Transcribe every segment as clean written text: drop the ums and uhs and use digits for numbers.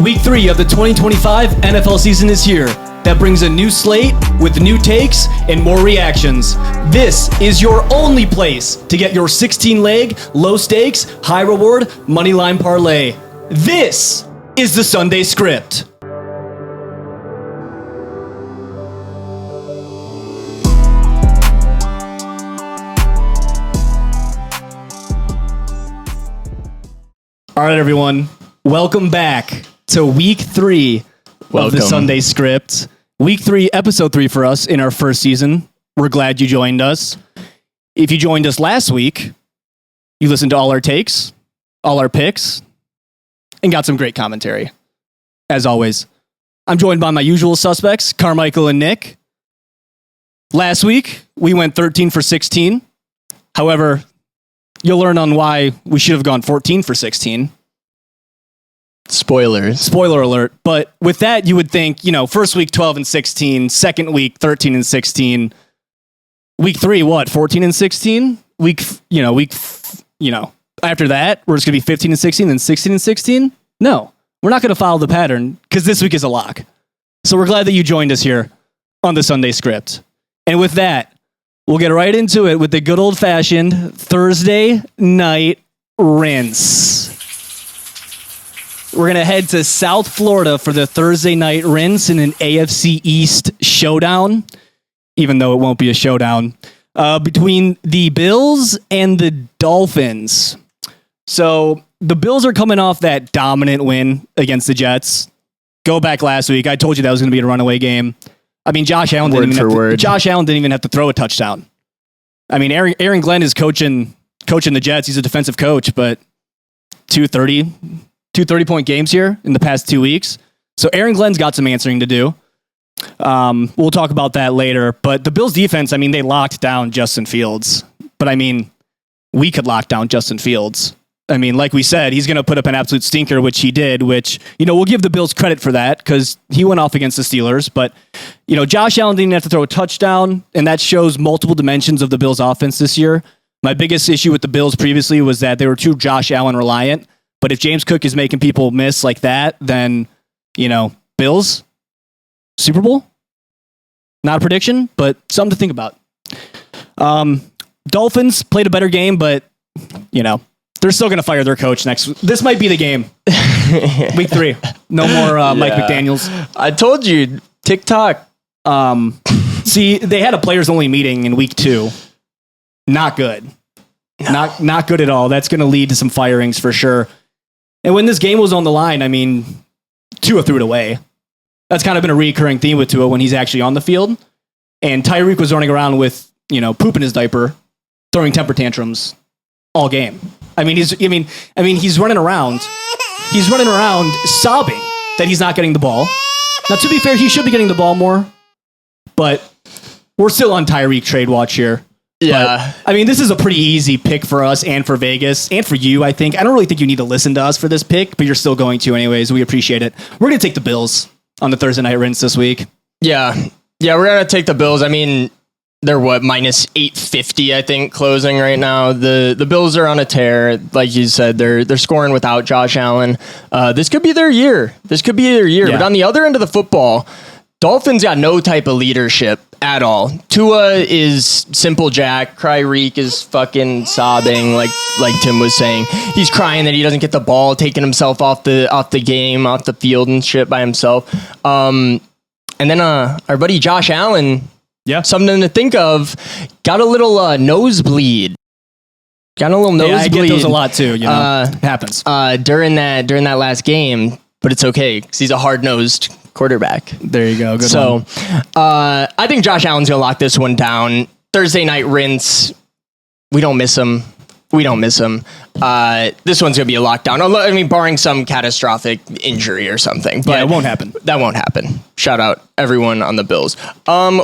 Week 3 of the 2025 NFL season is here. That brings a new slate with new takes and more reactions. This is your only place to get your 16-leg, low-stakes, high-reward moneyline parlay. This is the Sunday Script. All right, everyone. Welcome back to Week 3 of the Sunday Script. Week 3, Episode 3 for us in our first season. We're glad you joined us. If you joined us last week, you listened to all our takes, all our picks, and got some great commentary. As always, I'm joined by my usual suspects, Carmichael and Nick. Last week, we went 13 for 16. However, you'll learn on why we should have gone 14 for 16. Spoiler alert. But with that, you would think, first week 12 and 16, second week 13 and 16, week 3, 14 and 16? After that, we're just going to be 15 and 16, then 16 and 16? No, we're not going to follow the pattern because this week is a lock. So we're glad that you joined us here on the Sunday Script. And with that, we'll get right into it with the good old-fashioned Thursday night rinse. We're going to head to South Florida for the Thursday night rinse in an AFC East showdown, even though it won't be a showdown, between the Bills and the Dolphins. So the Bills are coming off that dominant win against the Jets. Go back last week. I told you that was going to be a runaway game. I mean, Josh Allen didn't even have to throw a touchdown. I mean, Aaron Glenn is coaching the Jets. He's a defensive coach, but 30-point games here in the past 2 weeks. So Aaron Glenn's got some answering to do. We'll talk about that later. But the Bills defense, they locked down Justin Fields. But we could lock down Justin Fields. Like we said, he's going to put up an absolute stinker, which he did, which, we'll give the Bills credit for that because he went off against the Steelers. But, Josh Allen didn't have to throw a touchdown, and that shows multiple dimensions of the Bills offense this year. My biggest issue with the Bills previously was that they were too Josh Allen reliant. But if James Cook is making people miss like that, then, Bills, Super Bowl? Not a prediction, but something to think about. Dolphins played a better game, but, they're still going to fire their coach next. This might be the game. Week 3. No more Mike McDaniels. I told you, TikTok. See, they had a players-only meeting in week 2. Not good. No. Not good at all. That's going to lead to some firings for sure. And when this game was on the line, Tua threw it away. That's kind of been a recurring theme with Tua when he's actually on the field. And Tyreek was running around with, poop in his diaper, throwing temper tantrums all game. He's running around. He's running around sobbing that he's not getting the ball. Now, to be fair, he should be getting the ball more. But we're still on Tyreek trade watch here. Yeah. But, this is a pretty easy pick for us and for Vegas and for you, I think. I don't really think you need to listen to us for this pick, but you're still going to anyways. We appreciate it. We're going to take the Bills on the Thursday night rinse this week. Yeah, we're going to take the Bills. They're minus 850, I think, closing right now. The Bills are on a tear. Like you said, they're scoring without Josh Allen. This could be their year. Yeah. But on the other end of the football, Dolphins got no type of leadership at all. Tua is simple Jack. Tyreek is fucking sobbing, like Tim was saying. He's crying that he doesn't get the ball, taking himself off the field and shit by himself. And then our buddy Josh Allen, something to think of, got a little nosebleed. I get those a lot too. It happens during that last game, but it's okay because he's a hard-nosed quarterback. There you go. Good one. I think Josh Allen's going to lock this one down. Thursday night rinse. We don't miss him. This one's going to be a lockdown. Barring some catastrophic injury or something. But it won't happen. That won't happen. Shout out everyone on the Bills.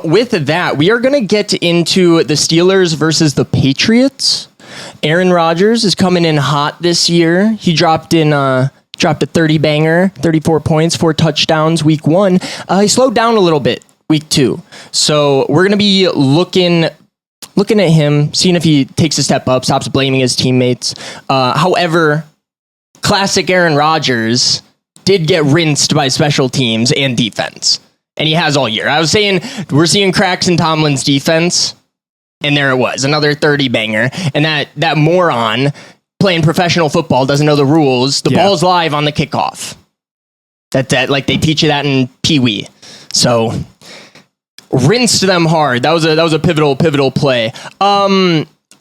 With that, we are going to get into the Steelers versus the Patriots. Aaron Rodgers is coming in hot this year. He dropped a 30-banger, 34 points, 4 touchdowns week 1. He slowed down a little bit week 2. So we're going to be looking at him, seeing if he takes a step up, stops blaming his teammates. However, classic Aaron Rodgers did get rinsed by special teams and defense. And he has all year. I was saying, we're seeing cracks in Tomlin's defense. And there it was, another 30 banger. And that moron playing professional football doesn't know the rules. The ball's live on the kickoff. That like they teach you that in Pee Wee. So rinsed them hard. That was a pivotal play.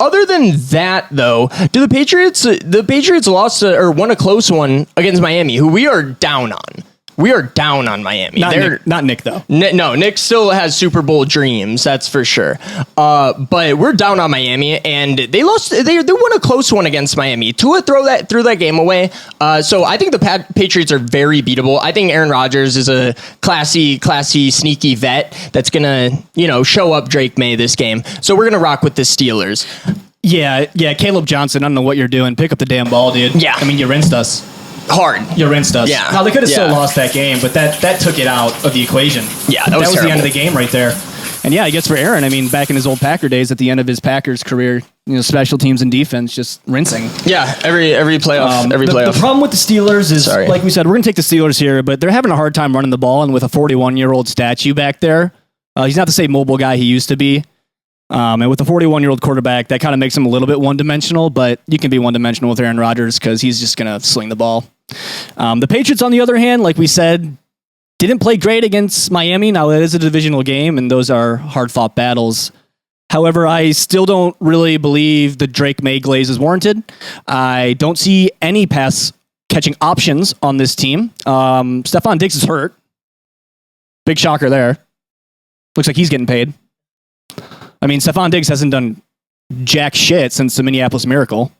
Other than that, though, do the Patriots lost or won a close one against Miami, who we are down on. We are down on Miami. Not Nick, though. No, Nick still has Super Bowl dreams, that's for sure. But we're down on Miami, and they lost. They won a close one against Miami. Tua threw that game away. So I think the Patriots are very beatable. I think Aaron Rodgers is a classy, sneaky vet that's gonna show up Drake May this game. So we're gonna rock with the Steelers. Yeah. Caleb Johnson, I don't know what you're doing. Pick up the damn ball, dude. Yeah. I mean, you rinsed us. Hard. You rinsed us. Yeah. Now, they could have still lost that game, but that took it out of the equation. Yeah, that was terrible. the end of the game right there. And yeah, I guess for Aaron, I mean, back in his old Packer days, at the end of his Packers career, special teams and defense just rinsing. Yeah, every playoff. The problem with the Steelers is, like we said, we're going to take the Steelers here, but they're having a hard time running the ball, and with a 41-year-old statue back there, he's not the same mobile guy he used to be. And with a 41-year-old quarterback, that kind of makes him a little bit one-dimensional, but you can be one-dimensional with Aaron Rodgers because he's just going to sling the ball. The Patriots, on the other hand, like we said, didn't play great against Miami. Now, it is a divisional game, and those are hard-fought battles. However, I still don't really believe the Drake May glaze is warranted. I don't see any pass-catching options on this team. Stephon Diggs is hurt. Big shocker there. Looks like he's getting paid. I mean, Stephon Diggs hasn't done jack shit since the Minneapolis Miracle.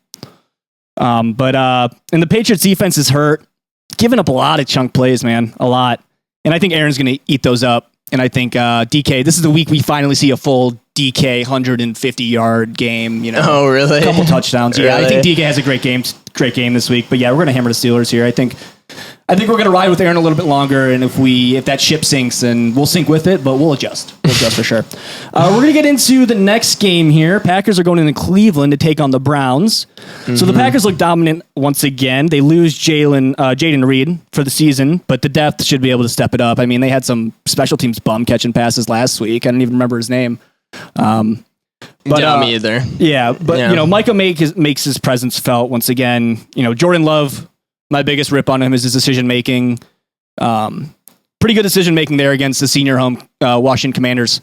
And the Patriots defense is hurt, giving up a lot of chunk plays, man, a lot. And I think Aaron's going to eat those up. And I think DK, this is the week we finally see a full DK 150-yard game. Oh, really? A couple touchdowns. Really? Yeah, I think DK has a great game this week. But yeah, we're going to hammer the Steelers here. I think we're going to ride with Aaron a little bit longer, and if that ship sinks, then we'll sink with it, but we'll adjust. We'll adjust for sure. We're going to get into the next game here. Packers are going into Cleveland to take on the Browns. Mm-hmm. So the Packers look dominant once again. They lose Jaden Reed for the season, but the depth should be able to step it up. I mean, they had some special teams bum catching passes last week. I don't even remember his name. But me either. Yeah, but Micah makes his presence felt once again. Jordan Love, my biggest rip on him is his decision making. Pretty good decision making there against the senior home Washington Commanders.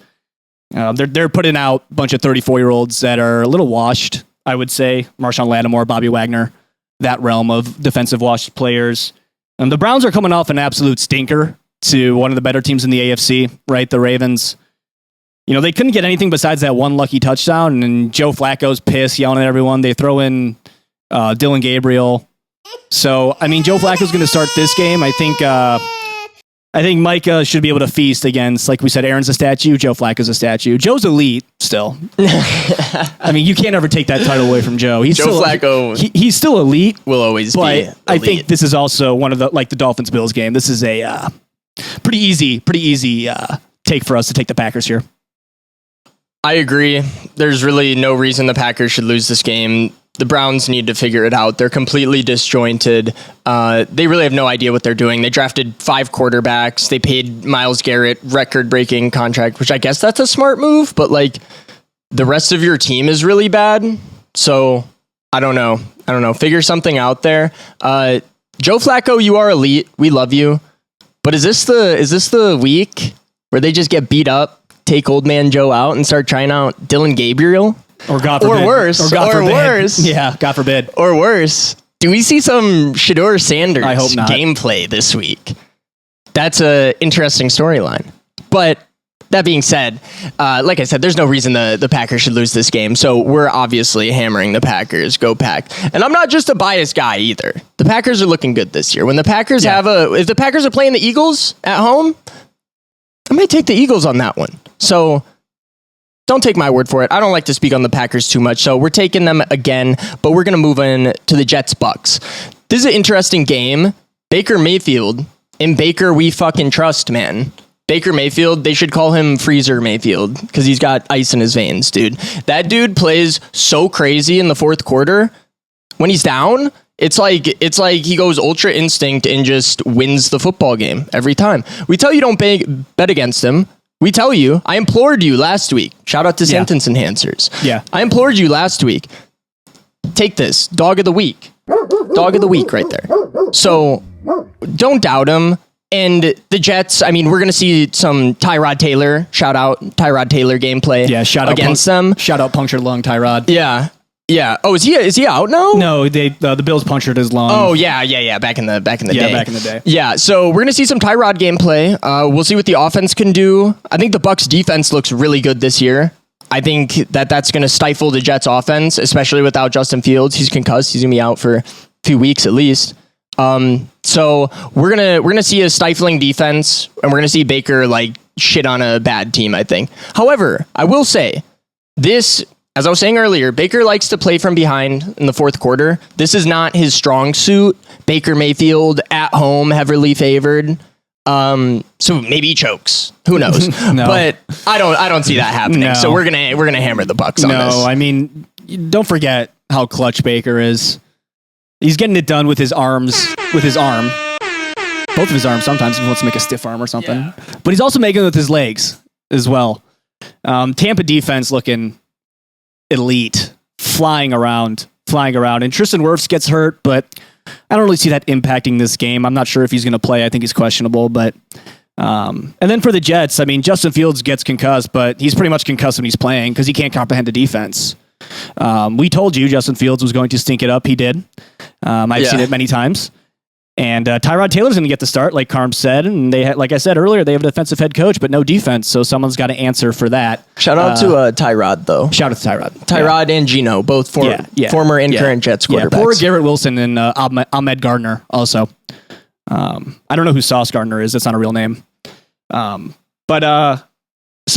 They're putting out a bunch of 34-year-olds that are a little washed, I would say. Marshawn Lattimore, Bobby Wagner, that realm of defensive washed players. And the Browns are coming off an absolute stinker to one of the better teams in the AFC, right? The Ravens. They couldn't get anything besides that one lucky touchdown, and Joe Flacco's pissed, yelling at everyone. They throw in Dylan Gabriel. So, I mean, Joe Flacco's going to start this game. I think Micah should be able to feast against, like we said, Aaron's a statue, Joe Flacco's a statue. Joe's elite still. I mean, you can't ever take that title away from Joe. Flacco. He's still elite. Will always be elite. I think this is also one of the Dolphins-Bills game. This is a pretty easy take for us to take the Packers here. I agree. There's really no reason the Packers should lose this game. The Browns need to figure it out. They're completely disjointed. They really have no idea what they're doing. They drafted 5 quarterbacks. They paid Myles Garrett record-breaking contract, which I guess that's a smart move, but the rest of your team is really bad. So I don't know. Figure something out there. Joe Flacco, you are elite. We love you. But is this the week where they just get beat up, take old man Joe out, and start trying out Dylan Gabriel? Or God forbid. Or worse. Yeah, God forbid. Or worse. Do we see some Shedeur Sanders I hope not. gameplay this week? That's an interesting storyline. But that being said, like I said, there's no reason the Packers should lose this game. So we're obviously hammering the Packers. Go Pack. And I'm not just a biased guy either. The Packers are looking good this year. When the Packers if the Packers are playing the Eagles at home, I might take the Eagles on that one. So don't take my word for it. I don't like to speak on the Packers too much, so we're taking them again, but we're going to move in to the Jets-Bucks. This is an interesting game. Baker Mayfield. In Baker, we fucking trust, man. Baker Mayfield, they should call him Freezer Mayfield because he's got ice in his veins, dude. That dude plays so crazy in the fourth quarter. When he's down, It's like he goes ultra instinct and just wins the football game every time. We tell you don't bet against him. We tell you, I implored you last week. Shout out to sentence enhancers. Yeah. I implored you last week. Take this, dog of the week. Dog of the week right there. So don't doubt him. And the Jets, I mean, we're going to see some Tyrod Taylor, shout out Tyrod Taylor gameplay against them. Shout out punctured lung Tyrod. Yeah. Yeah. Oh, is he out now? No, the Bills punctured his lung. Oh, yeah. Back in the day. Back in the day. Yeah. So we're going to see some Tyrod gameplay. We'll see what the offense can do. I think the Bucs defense looks really good this year. I think that's going to stifle the Jets offense, especially without Justin Fields. He's concussed. He's going to be out for a few weeks at least. So we're gonna see a stifling defense, and we're gonna see Baker like shit on a bad team, I think. However, I will say this, as I was saying earlier, Baker likes to play from behind in the fourth quarter. This is not his strong suit. Baker Mayfield at home, heavily favored. So maybe he chokes. Who knows? No. But I don't see that happening. No. So we're gonna hammer the Bucs on this. No, I mean, don't forget how clutch Baker is. He's getting it done with his arms, with his arm. Both of his arms sometimes if he wants to make a stiff arm or something. Yeah. But he's also making it with his legs as well. Tampa defense looking elite, flying around. And Tristan Wirfs gets hurt, but I don't really see that impacting this game. I'm not sure if he's going to play. I think he's questionable. But and then for the Jets, I mean, Justin Fields gets concussed, but he's pretty much concussed when he's playing because he can't comprehend the defense. We told you Justin Fields was going to stink it up. He did. I've seen it many times. And Tyrod Taylor's going to get the start, like Carm said. And they, like I said earlier, they have a defensive head coach, but no defense. So someone's got to answer for that. Shout out to Tyrod, though. Shout out to Tyrod. Tyrod and Geno, both former and current Jets quarterbacks. Yeah, poor Garrett Wilson and Ahmed Gardner also. I don't know who Sauce Gardner is. That's not a real name. So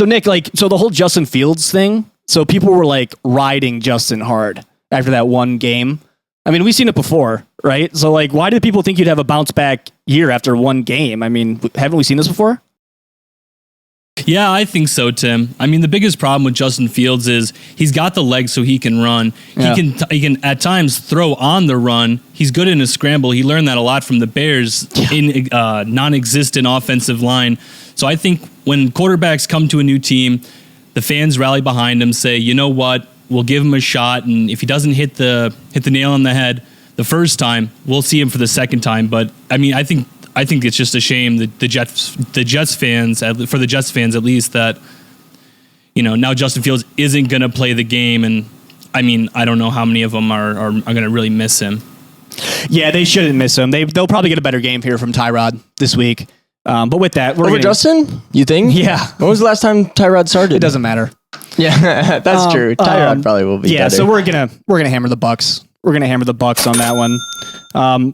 Nick, so the whole Justin Fields thing. So people were like riding Justin hard after that one game. I mean, we've seen it before, right? So like, why did people think you'd have a bounce back year after one game? I mean, haven't we seen this before? Yeah, I think so, Tim. I mean, the biggest problem with Justin Fields is he's got the legs so he can run. Yeah. He can at times throw on the run. He's good in a scramble. He learned that a lot from the Bears in non-existent offensive line. So I think when quarterbacks come to a new team, the fans rally behind him, say, you know what, we'll give him a shot, and if he doesn't hit the nail on the head the first time, we'll see him for the second time. But I mean, I think it's just a shame that the Jets fans, for the Jets fans at least, that now Justin Fields isn't going to play the game, and I mean, I don't know how many of them are going to really miss him. Yeah, they shouldn't miss him. They'll probably get a better game here from Tyrod this week. But with that, over Justin, you think? Yeah. When was the last time Tyrod started? It doesn't matter. Yeah, that's true. Tyrod probably will be. Yeah, better. so we're gonna hammer the Bucs. We're gonna hammer the Bucs on that one.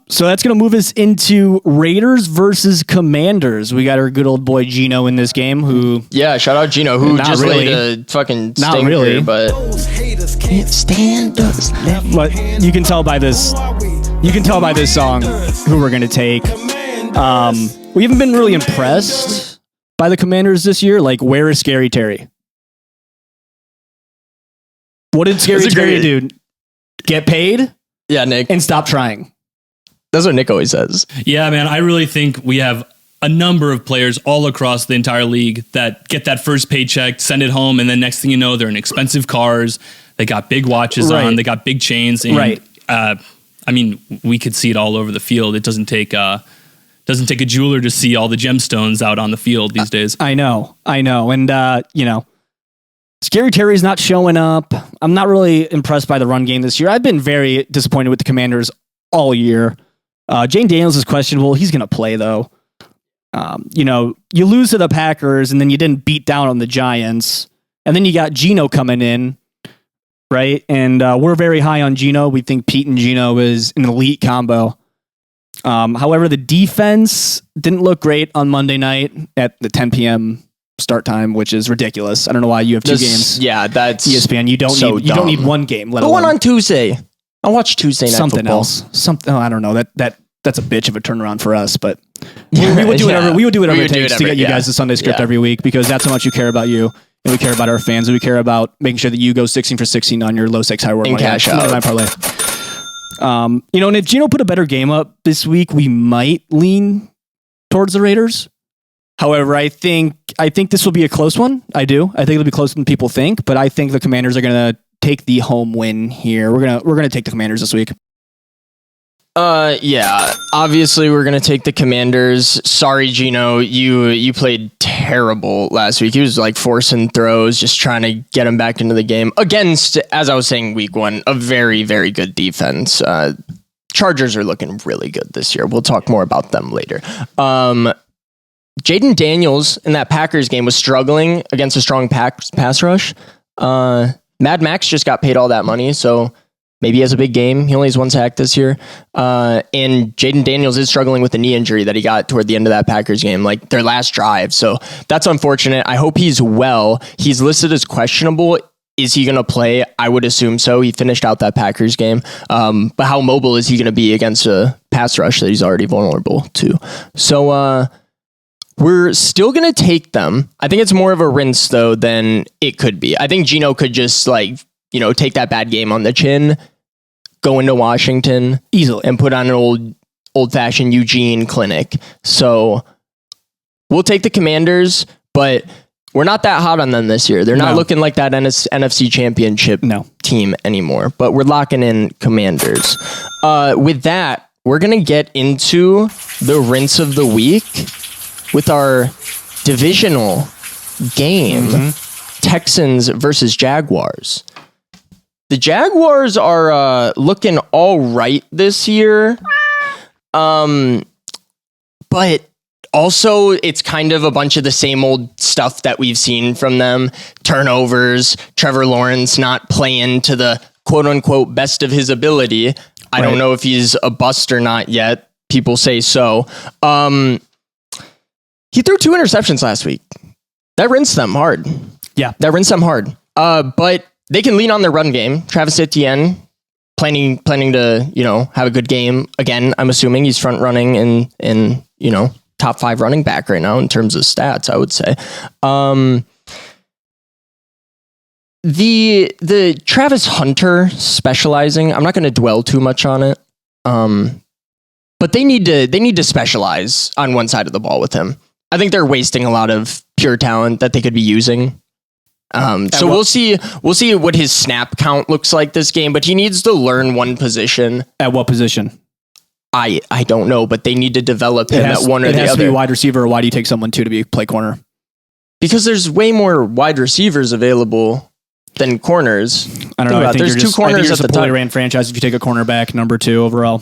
So that's gonna move us into Raiders versus Commanders. We got our good old boy Geno in this game. Who? Yeah, shout out Geno, who just laid a fucking stinker. Not really, but can't stand us. But you can tell by this. You can tell by this song who we're gonna take. We haven't been really impressed by the Commanders this year. Like, where is Scary Terry? What did Scary Terry do? Get paid? Yeah, Nick. And stop trying. That's what Nick always says. Yeah, man, I really think we have a number of players all across the entire league that get that first paycheck, send it home, and then next thing you know, they're in expensive cars. They got big watches on. They got big chains. And, I mean, we could see it all over the field. It doesn't take a jeweler to see all the gemstones out on the field these days. I know. And, Scary Terry's not showing up. I'm not really impressed by the run game this year. I've been very disappointed with the Commanders all year. Jane Daniels is questionable. He's going to play, though. You lose to the Packers, and then you didn't beat down on the Giants. And then you got Geno coming in, right? And we're very high on Geno. We think Pete and Geno is an elite combo. However, the defense didn't look great on Monday night at the 10 p.m. start time, which is ridiculous. I don't know why you have two games. Yeah, that's ESPN. You don't need one game. The one on Tuesday. I'll watch Tuesday night something football. Else. I don't know. That's a bitch of a turnaround for us, but we would do whatever it takes to get you guys the Sunday script every week, because that's how much we care about you, and we care about our fans, and we care about making sure that you go 16 for 16 on your low stakes high reward money cash out parlay. And if Geno put a better game up this week, we might lean towards the Raiders. However, I think this will be a close one. I do. I think it'll be closer than people think, but I think the Commanders are going to take the home win here. We're gonna take the Commanders this week. Yeah. Obviously, we're gonna take the Commanders. Sorry, Gino, you played terrible last week. He was like forcing throws, just trying to get him back into the game against, as I was saying, week 1, a very, very good defense. Chargers are looking really good this year. We'll talk more about them later. Jaden Daniels in that Packers game was struggling against a strong pass rush. Mad Max just got paid all that money, so maybe he has a big game. He only has 1 sack this year. And Jaden Daniels is struggling with a knee injury that he got toward the end of that Packers game, like their last drive. So that's unfortunate. I hope he's well. He's listed as questionable. Is he going to play? I would assume so. He finished out that Packers game. But how mobile is he going to be against a pass rush that he's already vulnerable to? So, we're still going to take them. I think it's more of a rinse, though, than it could be. I think Geno could just, take that bad game on the chin, go into Washington easily, and put on an old-fashioned Eugene clinic. So we'll take the Commanders, but we're not that hot on them this year. They're not looking like that NFC Championship team anymore, but we're locking in Commanders. With that, we're going to get into the rinse of the week with our divisional game, Texans versus Jaguars. The Jaguars are looking all right this year, but also it's kind of a bunch of the same old stuff that we've seen from them. Turnovers, Trevor Lawrence not playing to the quote-unquote best of his ability. I don't know if he's a bust or not yet. People say so. He threw 2 interceptions last week. That rinsed them hard. Yeah. That rinsed them hard. But they can lean on their run game. Travis Etienne planning to, have a good game. Again, I'm assuming he's front running in top 5 running back right now in terms of stats, I would say. The Travis Hunter specializing, I'm not going to dwell too much on it. But they need to specialize on one side of the ball with him. I think they're wasting a lot of pure talent that they could be using. So we'll see what his snap count looks like this game, but he needs to learn one position. At what position? I don't know, but they need to develop him at one or the other. It has to be wide receiver, or why do you take someone to be play corner? Because there's way more wide receivers available than corners. I don't know. I think there's 2 corners at the top. Ran franchise if you take a cornerback number 2 overall.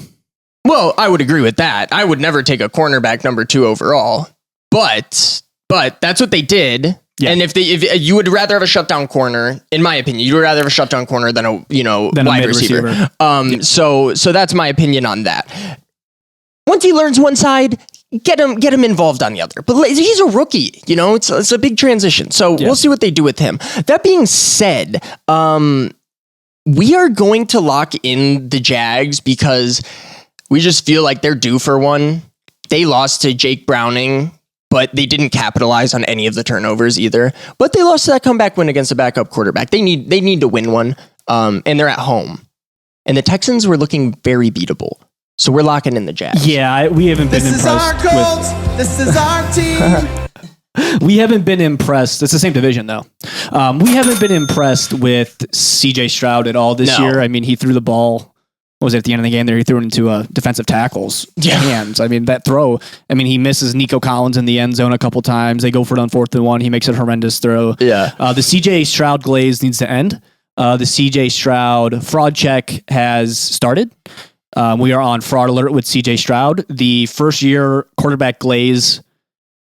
Well, I would agree with that. I would never take a cornerback number 2 overall, but that's what they did. Yeah. And if you would rather have a shutdown corner, in my opinion, you would rather have a shutdown corner than a wide receiver. So that's my opinion on that. Once he learns one side, get him involved on the other. But he's a rookie, it's a big transition. So we'll see what they do with him. That being said, we are going to lock in the Jags because we just feel like they're due for one. They lost to Jake Browning, but they didn't capitalize on any of the turnovers either. But they lost to that comeback win against a backup quarterback. They need to win one, and they're at home. And the Texans were looking very beatable. So we're locking in the Jags. Yeah, we haven't been impressed with... This is our team. We haven't been impressed. It's the same division, though. We haven't been impressed with CJ Stroud at all this year. I mean, he threw the ball... What was it at the end of the game there? He threw it into defensive tackle's hands. I mean, that throw, he misses Nico Collins in the end zone a couple times. They go for it on 4th and 1. He makes a horrendous throw. Yeah. The CJ Stroud glaze needs to end. The CJ Stroud fraud check has started. We are on fraud alert with CJ Stroud. The first year quarterback glaze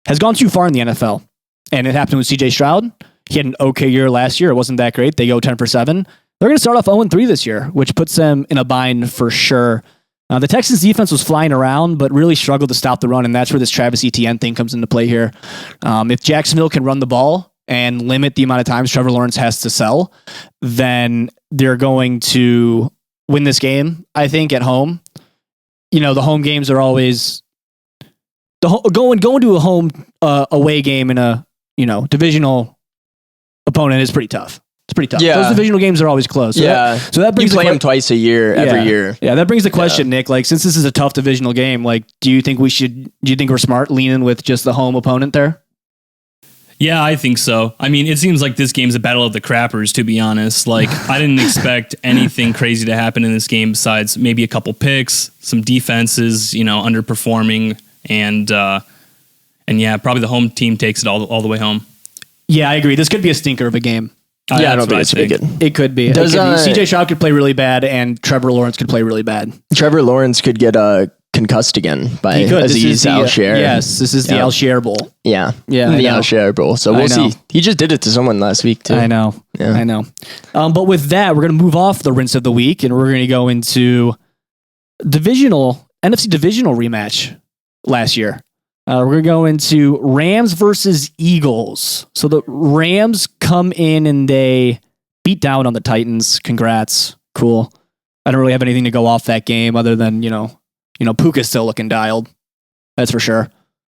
has gone too far in the NFL. And it happened with CJ Stroud. He had an okay year last year. It wasn't that great. They go 10 for 7. They're going to start off 0-3 this year, which puts them in a bind for sure. The Texans defense was flying around, but really struggled to stop the run, and that's where this Travis Etienne thing comes into play here. If Jacksonville can run the ball and limit the amount of times Trevor Lawrence has to sell, then they're going to win this game, I think, at home. The home games are always... Going to a home away game in a divisional opponent is pretty tough. It's pretty tough. Yeah. Those divisional games are always close. So so that brings you play them twice a year, every year. Yeah, that brings the question, Nick. Like, since this is a tough divisional game, like, do you think we're smart leaning with just the home opponent there? Yeah, I think so. I mean, it seems like this game's a battle of the crappers, to be honest. Like, I didn't expect anything crazy to happen in this game besides maybe a couple picks, some defenses, underperforming, and yeah, probably the home team takes it all the way home. Yeah, I agree. This could be a stinker of a game. Yeah, I don't think it's going to be good. It could be. CJ Stroud could play really bad, and Trevor Lawrence could play really bad. Trevor Lawrence could get concussed again by Aziz Al-Share. Yes, this is the Al-Share Bowl. Yeah, the Al-Share Bowl. So we'll see. He just did it to someone last week too. I know. But with that, we're going to move off the rinse of the week, and we're going to go into NFC divisional rematch last year. We're going to go into Rams versus Eagles. So the Rams come in and they beat down on the Titans. Congrats. Cool. I don't really have anything to go off that game other than, Puka's still looking dialed. That's for sure.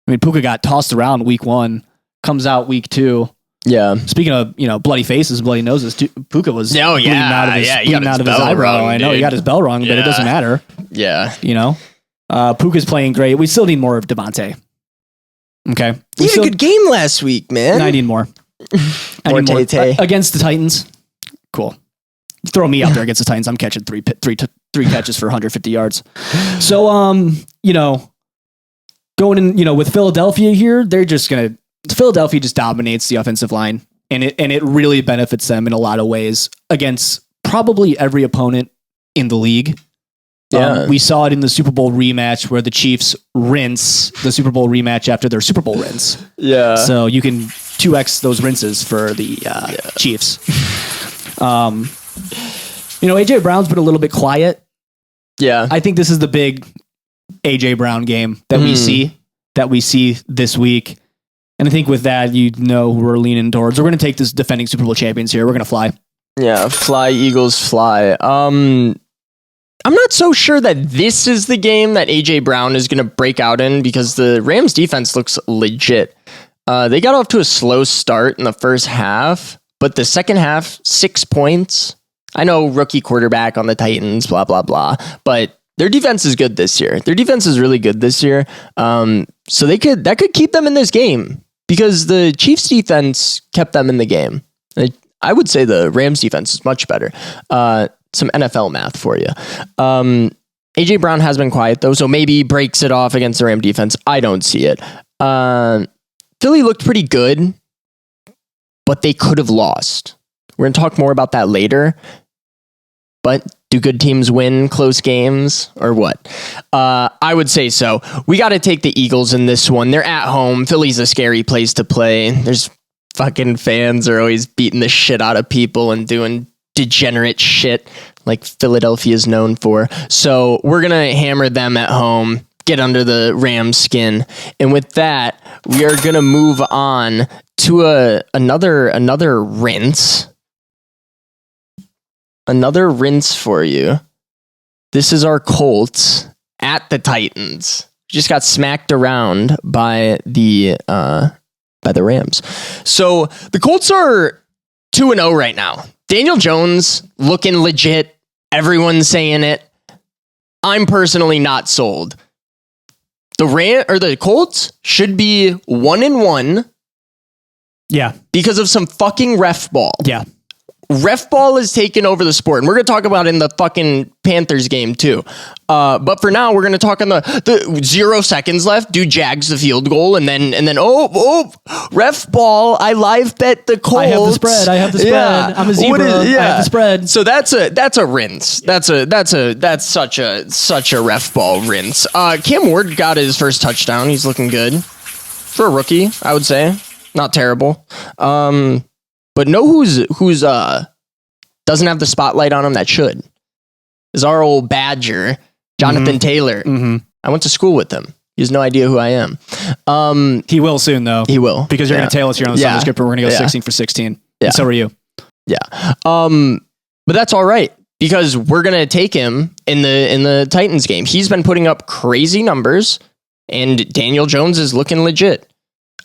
I mean, Puka got tossed around week 1, comes out week 2. Yeah. Speaking of, bloody faces, bloody noses, Puka was bleeding out of his eyebrow. I know he got his bell rung, but it doesn't matter. Yeah. Puka's playing great. We still need more of Devontae. Okay. He had a good game last week, man. I need more. More Tay-Tay. Against the Titans. Cool. Throw me out there against the Titans. I'm catching three catches for 150 yards. So, going in, with Philadelphia here, Philadelphia just dominates the offensive line, and it really benefits them in a lot of ways against probably every opponent in the league. Yeah. We saw it in the Super Bowl rematch where the Chiefs rinse the Super Bowl rematch after their Super Bowl rinse. Yeah. So you can 2x those rinses for the Chiefs. AJ Brown's been a little bit quiet. Yeah. I think this is the big AJ Brown game that we see this week. And I think with that, we're leaning towards. We're going to take this defending Super Bowl champions here. We're going to fly. Yeah, fly, Eagles, fly. I'm not so sure that this is the game that AJ Brown is going to break out in because the Rams defense looks legit. They got off to a slow start in the first half, but the second half, 6 points. I know rookie quarterback on the Titans, blah, blah, blah, but their defense is good this year. Their defense is really good this year. So that could keep them in this game because the Chiefs defense kept them in the game. I would say the Rams defense is much better. Some NFL math for you. AJ Brown has been quiet though, so maybe breaks it off against the Ram defense. I don't see it. Philly looked pretty good, but they could have lost. We're going to talk more about that later. But do good teams win close games or what? I would say so. We got to take the Eagles in this one. They're at home. Philly's a scary place to play. There's fucking fans are always beating the shit out of people and doing degenerate shit like Philadelphia is known for. So we're going to hammer them at home, get under the Rams skin. And with that, we are going to move on to another rinse. Another rinse for you. This is our Colts at the Titans. Just got smacked around by the Rams. So the Colts are 2-0 right now. Daniel Jones looking legit. Everyone's saying it. I'm personally not sold. The Colts should be 1-1. Yeah. Because of some fucking ref ball. Yeah. Ref ball is taking over the sport, and we're going to talk about it in the fucking Panthers game too. But for now, we're going to talk on the 0 seconds left. Do Jags the field goal, and then ref ball. I live bet the Colts. I have the spread. Yeah. I'm a zebra. I have the spread. So that's a rinse. That's such a ref ball rinse. Cam Ward got his first touchdown. He's looking good for a rookie, I would say. Not terrible. But know who's doesn't have the spotlight on him that should is our old Badger, Jonathan Taylor. Mm-hmm. I went to school with him. He has no idea who I am. He will soon though. He will because you're going to tail us here on the Sunday Script. We're going to go 16 for 16. Yeah. And so are you. Yeah. But that's all right because we're going to take him in the Titans game. He's been putting up crazy numbers, and Daniel Jones is looking legit.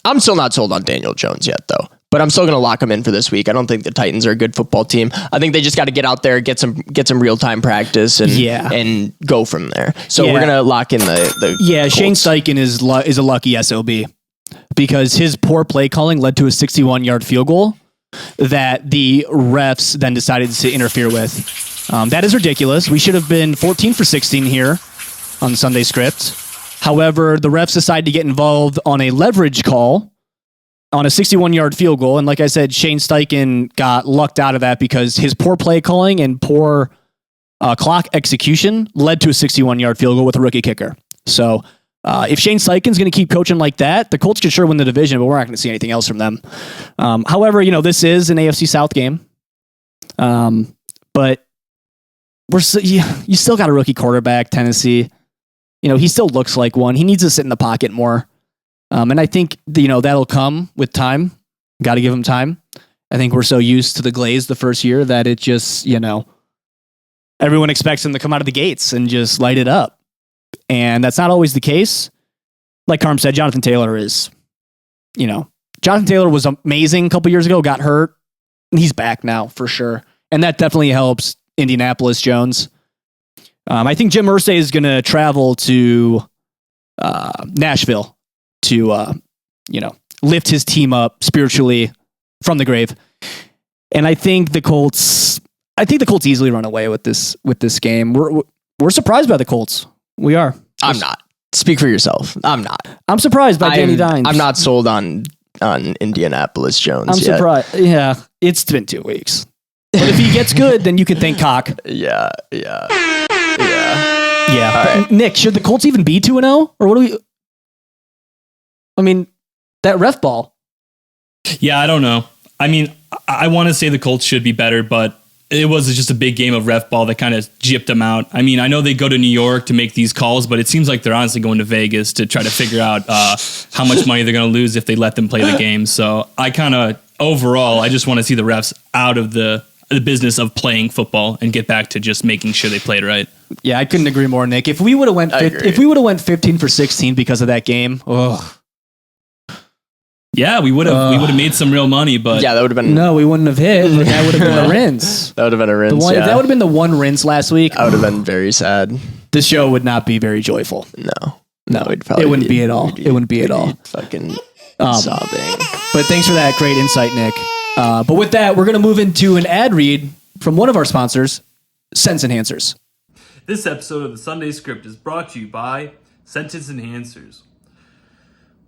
I'm still not sold on Daniel Jones yet though. But I'm still going to lock them in for this week. I don't think the Titans are a good football team. I think they just got to get out there, get some real time practice, and go from there. So we're going to lock in the Colts. Shane Steichen is a lucky SOB because his poor play calling led to a 61-yard field goal that the refs then decided to interfere with. That is ridiculous. We should have been 14 for 16 here on the Sunday script. However, the refs decided to get involved on a leverage call on a 61-yard field goal. And like I said, Shane Steichen got lucked out of that because his poor play calling and poor clock execution led to a 61-yard field goal with a rookie kicker. So if Shane Steichen's going to keep coaching like that, the Colts could sure win the division, but we're not going to see anything else from them. However, this is an AFC South game. But you still got a rookie quarterback, Tennessee. He still looks like one. He needs to sit in the pocket more. And I think, that'll come with time. Got to give him time. I think we're so used to the glaze the first year that it just, everyone expects him to come out of the gates and just light it up. And that's not always the case. Like Carm said, Jonathan Taylor is, Jonathan Taylor was amazing a couple years ago, got hurt, and he's back now for sure. And that definitely helps Indianapolis Jones. I think Jim Irsay is going to travel to Nashville to, lift his team up spiritually from the grave. And I think the Colts easily run away with this game. We're surprised by the Colts. We are. I'm not. Speak for yourself. I'm not. I'm surprised by Danny Dimes. I'm not sold on Indianapolis Jones. I'm surprised. Yeah, it's been 2 weeks. But if he gets good, then you can thank Cock. Yeah. All right. Nick, Nick, should the Colts even be 2-0? Or what do we... I mean, that ref ball. Yeah, I don't know. I mean, I want to say the Colts should be better, but it was just a big game of ref ball that kind of gypped them out. I mean, I know they go to New York to make these calls, but it seems like they're honestly going to Vegas to try to figure out how much money they're going to lose if they let them play the game. So I kind of, overall, I just want to see the refs out of the business of playing football and get back to just making sure they play it right. Yeah, I couldn't agree more, Nick. If we would have went 15 for 16 because of that game, yeah, we would have made some real money, but yeah, that would have been we wouldn't have hit. But that would have been a rinse. That would have been a rinse. If that would have been the one rinse last week, I would have been very sad. The show would not be very joyful. No, it wouldn't be at all. It wouldn't be at all. Fucking sobbing. But thanks for that great insight, Nick. But with that, we're going to move into an ad read from one of our sponsors, Sentence Enhancers. This episode of the Sunday Script is brought to you by Sentence Enhancers.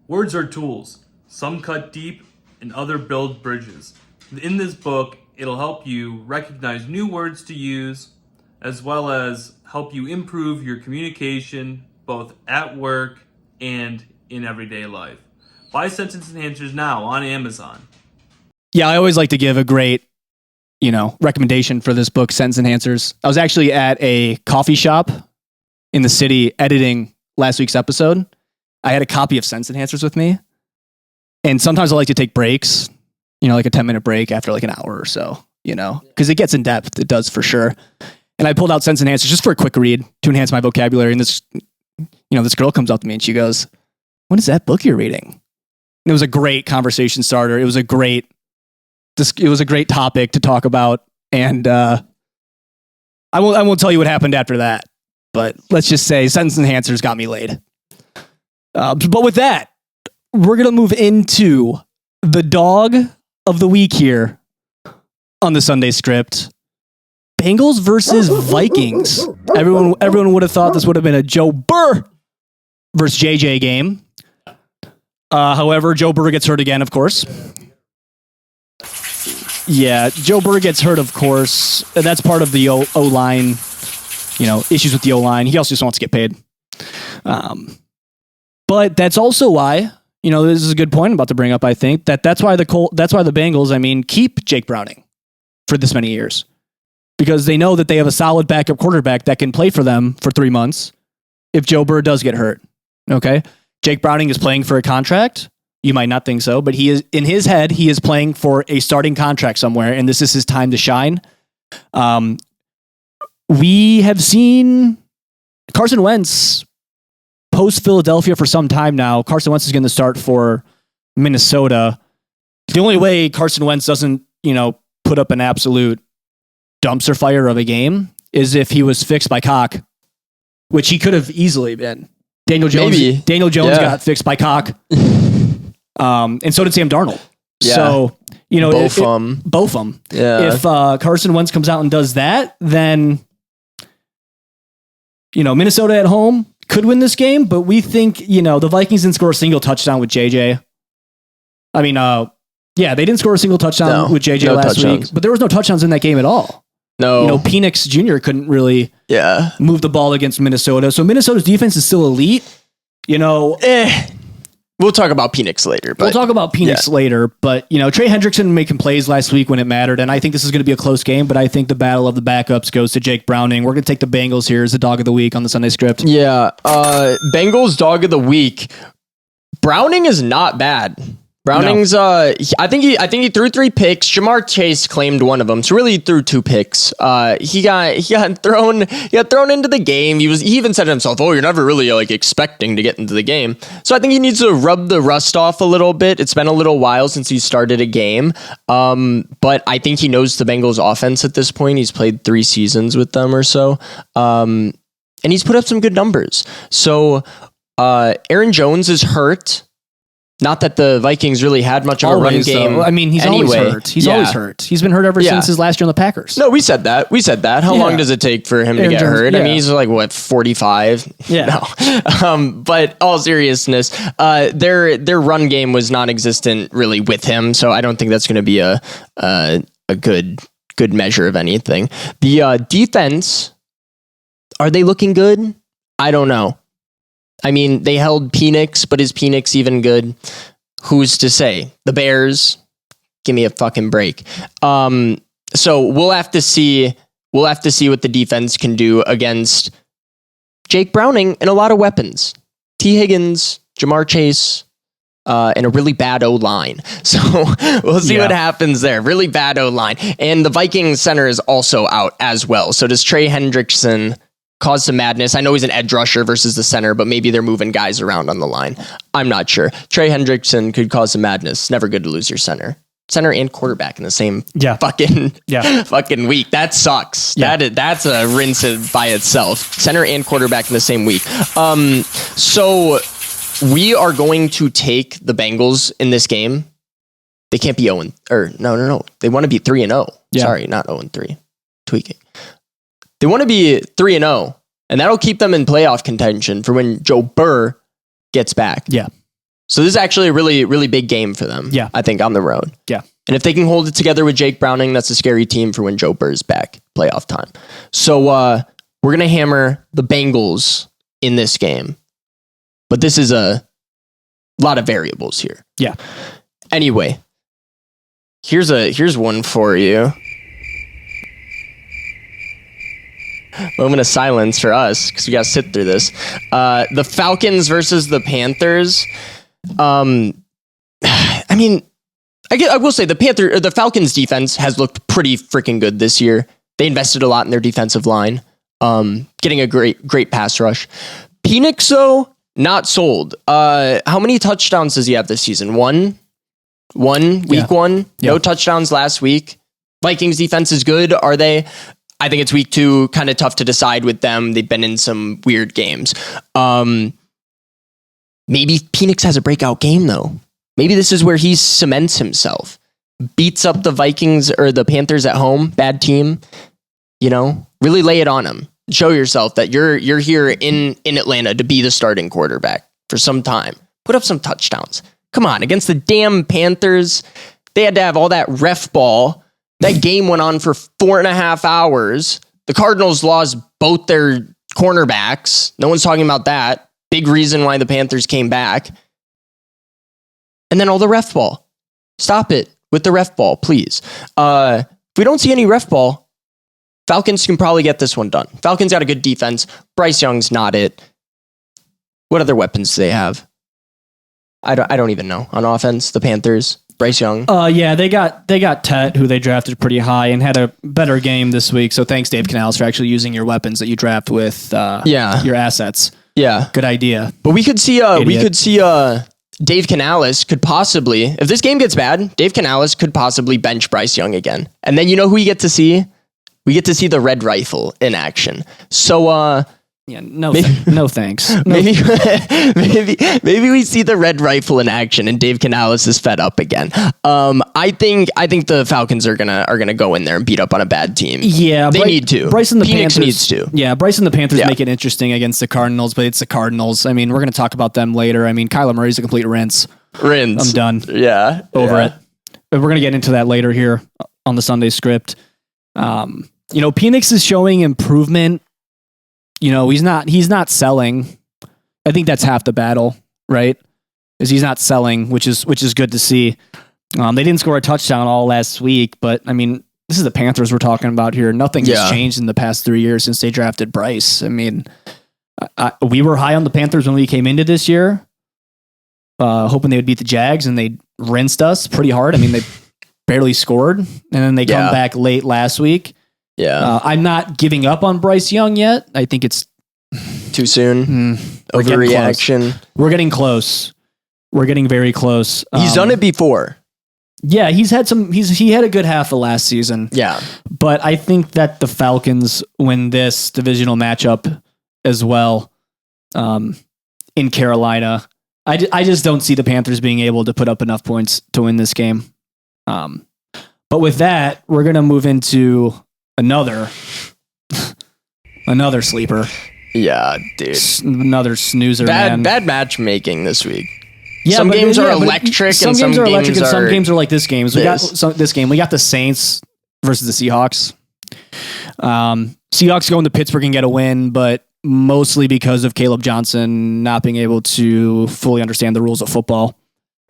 Words are tools. Some cut deep and other build bridges. In this book, it'll help you recognize new words to use, as well as help you improve your communication both at work and in everyday life. Buy Sentence Enhancers now on Amazon. Yeah, I always like to give a great, recommendation for this book, Sentence Enhancers. I was actually at a coffee shop in the city editing last week's episode. I had a copy of Sentence Enhancers with me. And sometimes I like to take breaks, like a 10-minute break after like an hour or so, because it gets in depth. It does for sure. And I pulled out Sentence Enhancers just for a quick read to enhance my vocabulary. And this girl comes up to me and she goes, "What is that book you're reading?" And it was a great conversation starter. It was a great topic to talk about. And I won't tell you what happened after that, but let's just say Sentence Enhancers got me laid. But with that, we're going to move into the dog of the week here on the Sunday Script. Bengals versus Vikings. Everyone would have thought this would have been a Joe Burr versus JJ game. However, Joe Burr gets hurt again, of course. Yeah, Joe Burr gets hurt, of course. That's part of the O-line, issues with the O-line. He also just wants to get paid. But that's also why, this is a good point I'm about to bring up, I think, that's why the Bengals, keep Jake Browning for this many years. Because they know that they have a solid backup quarterback that can play for them for 3 months if Joe Burr does get hurt. Okay? Jake Browning is playing for a contract. You might not think so, but he is, in his head, he is playing for a starting contract somewhere, and this is his time to shine. We have seen Carson Wentz post Philadelphia for some time now. Carson Wentz is going to start for Minnesota. The only way Carson Wentz doesn't, put up an absolute dumpster fire of a game is if he was fixed by Cock, which he could have easily been. Daniel Jones got fixed by Cock. And so did Sam Darnold. Yeah. So, both of them. Yeah. If Carson Wentz comes out and does that, then, Minnesota at home could win this game, but we think, the Vikings didn't score a single touchdown with JJ. I mean, they didn't score a single touchdown with JJ last week, but there was no touchdowns in that game at all. No. Penix Jr. couldn't really move the ball against Minnesota. So Minnesota's defense is still elite. We'll talk about Penix later. But later. But, Trey Hendrickson making plays last week when it mattered. And I think this is going to be a close game, but I think the battle of the backups goes to Jake Browning. We're going to take the Bengals here as the dog of the week on the Sunday script. Yeah. Bengals dog of the week. Browning is not bad. Browning's, I think he threw 3 picks. Jamar Chase claimed one of them, so really he threw 2 picks. He got thrown into the game. He even said to himself, "Oh, you're never really expecting to get into the game." So I think he needs to rub the rust off a little bit. It's been a little while since he started a game, but I think he knows the Bengals offense at this point. He's played 3 seasons with them or so, and he's put up some good numbers. So Aaron Jones is hurt. Not that the Vikings really had much of a run game. I mean, he's always hurt. He's always hurt. He's been hurt ever since his last year on the Packers. No, we said that. How long does it take for him to get hurt? I mean, he's 45? Yeah. No. But all seriousness, their run game was non-existent really with him, so I don't think that's going to be a good measure of anything. The defense, are they looking good? I don't know. I mean, they held Penix, but is Penix even good? Who's to say? The Bears, give me a fucking break. So we'll have to see. We'll have to see what the defense can do against Jake Browning and a lot of weapons. T. Higgins, Jamar Chase, and a really bad O-line. So we'll see what happens there. Really bad O-line. And the Vikings center is also out as well. So does Trey Hendrickson cause some madness? I know he's an edge rusher versus the center, but maybe they're moving guys around on the line. I'm not sure. Trey Hendrickson could cause some madness. Never good to lose your center and quarterback in the same fucking week. That sucks. Yeah. That's a rinse by itself. Center and quarterback in the same week. So we are going to take the Bengals in this game. They can't be 0 no. They want to be 3-0. Yeah. Sorry, not 0-3. Tweaking. They want to be 3-0, and that'll keep them in playoff contention for when Joe Burr gets back. Yeah. So this is actually a really, really big game for them. Yeah. I think on the road. Yeah. And if they can hold it together with Jake Browning, that's a scary team for when Joe Burr's back, playoff time. So we're going to hammer the Bengals in this game. But this is a lot of variables here. Yeah. Anyway, here's one for you. Moment of silence for us because we got to sit through this. The Falcons versus the Panthers. I mean, I will say the Falcons defense has looked pretty freaking good this year. They invested a lot in their defensive line, getting a great pass rush. Penix, though, not sold. How many touchdowns does he have this season? One week one. No touchdowns last week. Vikings defense is good. Are they? I think it's week 2, kind of tough to decide with them. They've been in some weird games. Maybe Penix has a breakout game, though. Maybe this is where he cements himself. Beats up the Vikings or the Panthers at home. Bad team. Really lay it on them. Show yourself that you're here in Atlanta to be the starting quarterback for some time. Put up some touchdowns. Come on, against the damn Panthers, they had to have all that ref ball. That game went on for 4.5 hours. The Cardinals lost both their cornerbacks. No one's talking about that. Big reason why the Panthers came back. And then all the ref ball. Stop it with the ref ball, please. If we don't see any ref ball, Falcons can probably get this one done. Falcons got a good defense. Bryce Young's not it. What other weapons do they have? I don't even know. On offense, the Panthers. Bryce Young. They got Tet, who they drafted pretty high and had a better game this week. So thanks, Dave Canales, for actually using your weapons that you draft with your assets. Yeah. Good idea. But we could see Dave Canales could possibly, if this game gets bad, Dave Canales could possibly bench Bryce Young again. And then you know who we get to see? We get to see the red rifle in action. So, yeah, no thanks. No. maybe we see the red rifle in action and Dave Canales is fed up again. I think the Falcons are gonna go in there and beat up on a bad team. Yeah, they need to. Bryce and the Phoenix Panthers needs to. Yeah, Bryce and the Panthers make it interesting against the Cardinals, but it's the Cardinals. I mean, we're gonna talk about them later. I mean, Kyler Murray's a complete rinse. I'm done. Yeah, over it. But we're gonna get into that later here on the Sunday script. Penix is showing improvement. He's not selling. I think that's half the battle, right? Is he's not selling, which is good to see. They didn't score a touchdown all last week, but I mean, this is the Panthers we're talking about here. Nothing has changed in the past 3 years since they drafted Bryce. I mean, we were high on the Panthers when we came into this year, hoping they would beat the Jags, and they rinsed us pretty hard. I mean, they barely scored, and then they come back late last week. Yeah, I'm not giving up on Bryce Young yet. I think it's too soon. Overreaction. We're getting close. We're getting very close. He's done it before. Yeah, he had a good half of last season. Yeah, but I think that the Falcons win this divisional matchup as well. In Carolina, I just don't see the Panthers being able to put up enough points to win this game. But with that, we're gonna move into another sleeper. Yeah, dude. Another snoozer. Bad matchmaking this week. Yeah, some games are electric, and some games are electric, and some games are like this game. We got this game. We got the Saints versus the Seahawks. Seahawks go into Pittsburgh and get a win, but mostly because of Caleb Johnson not being able to fully understand the rules of football.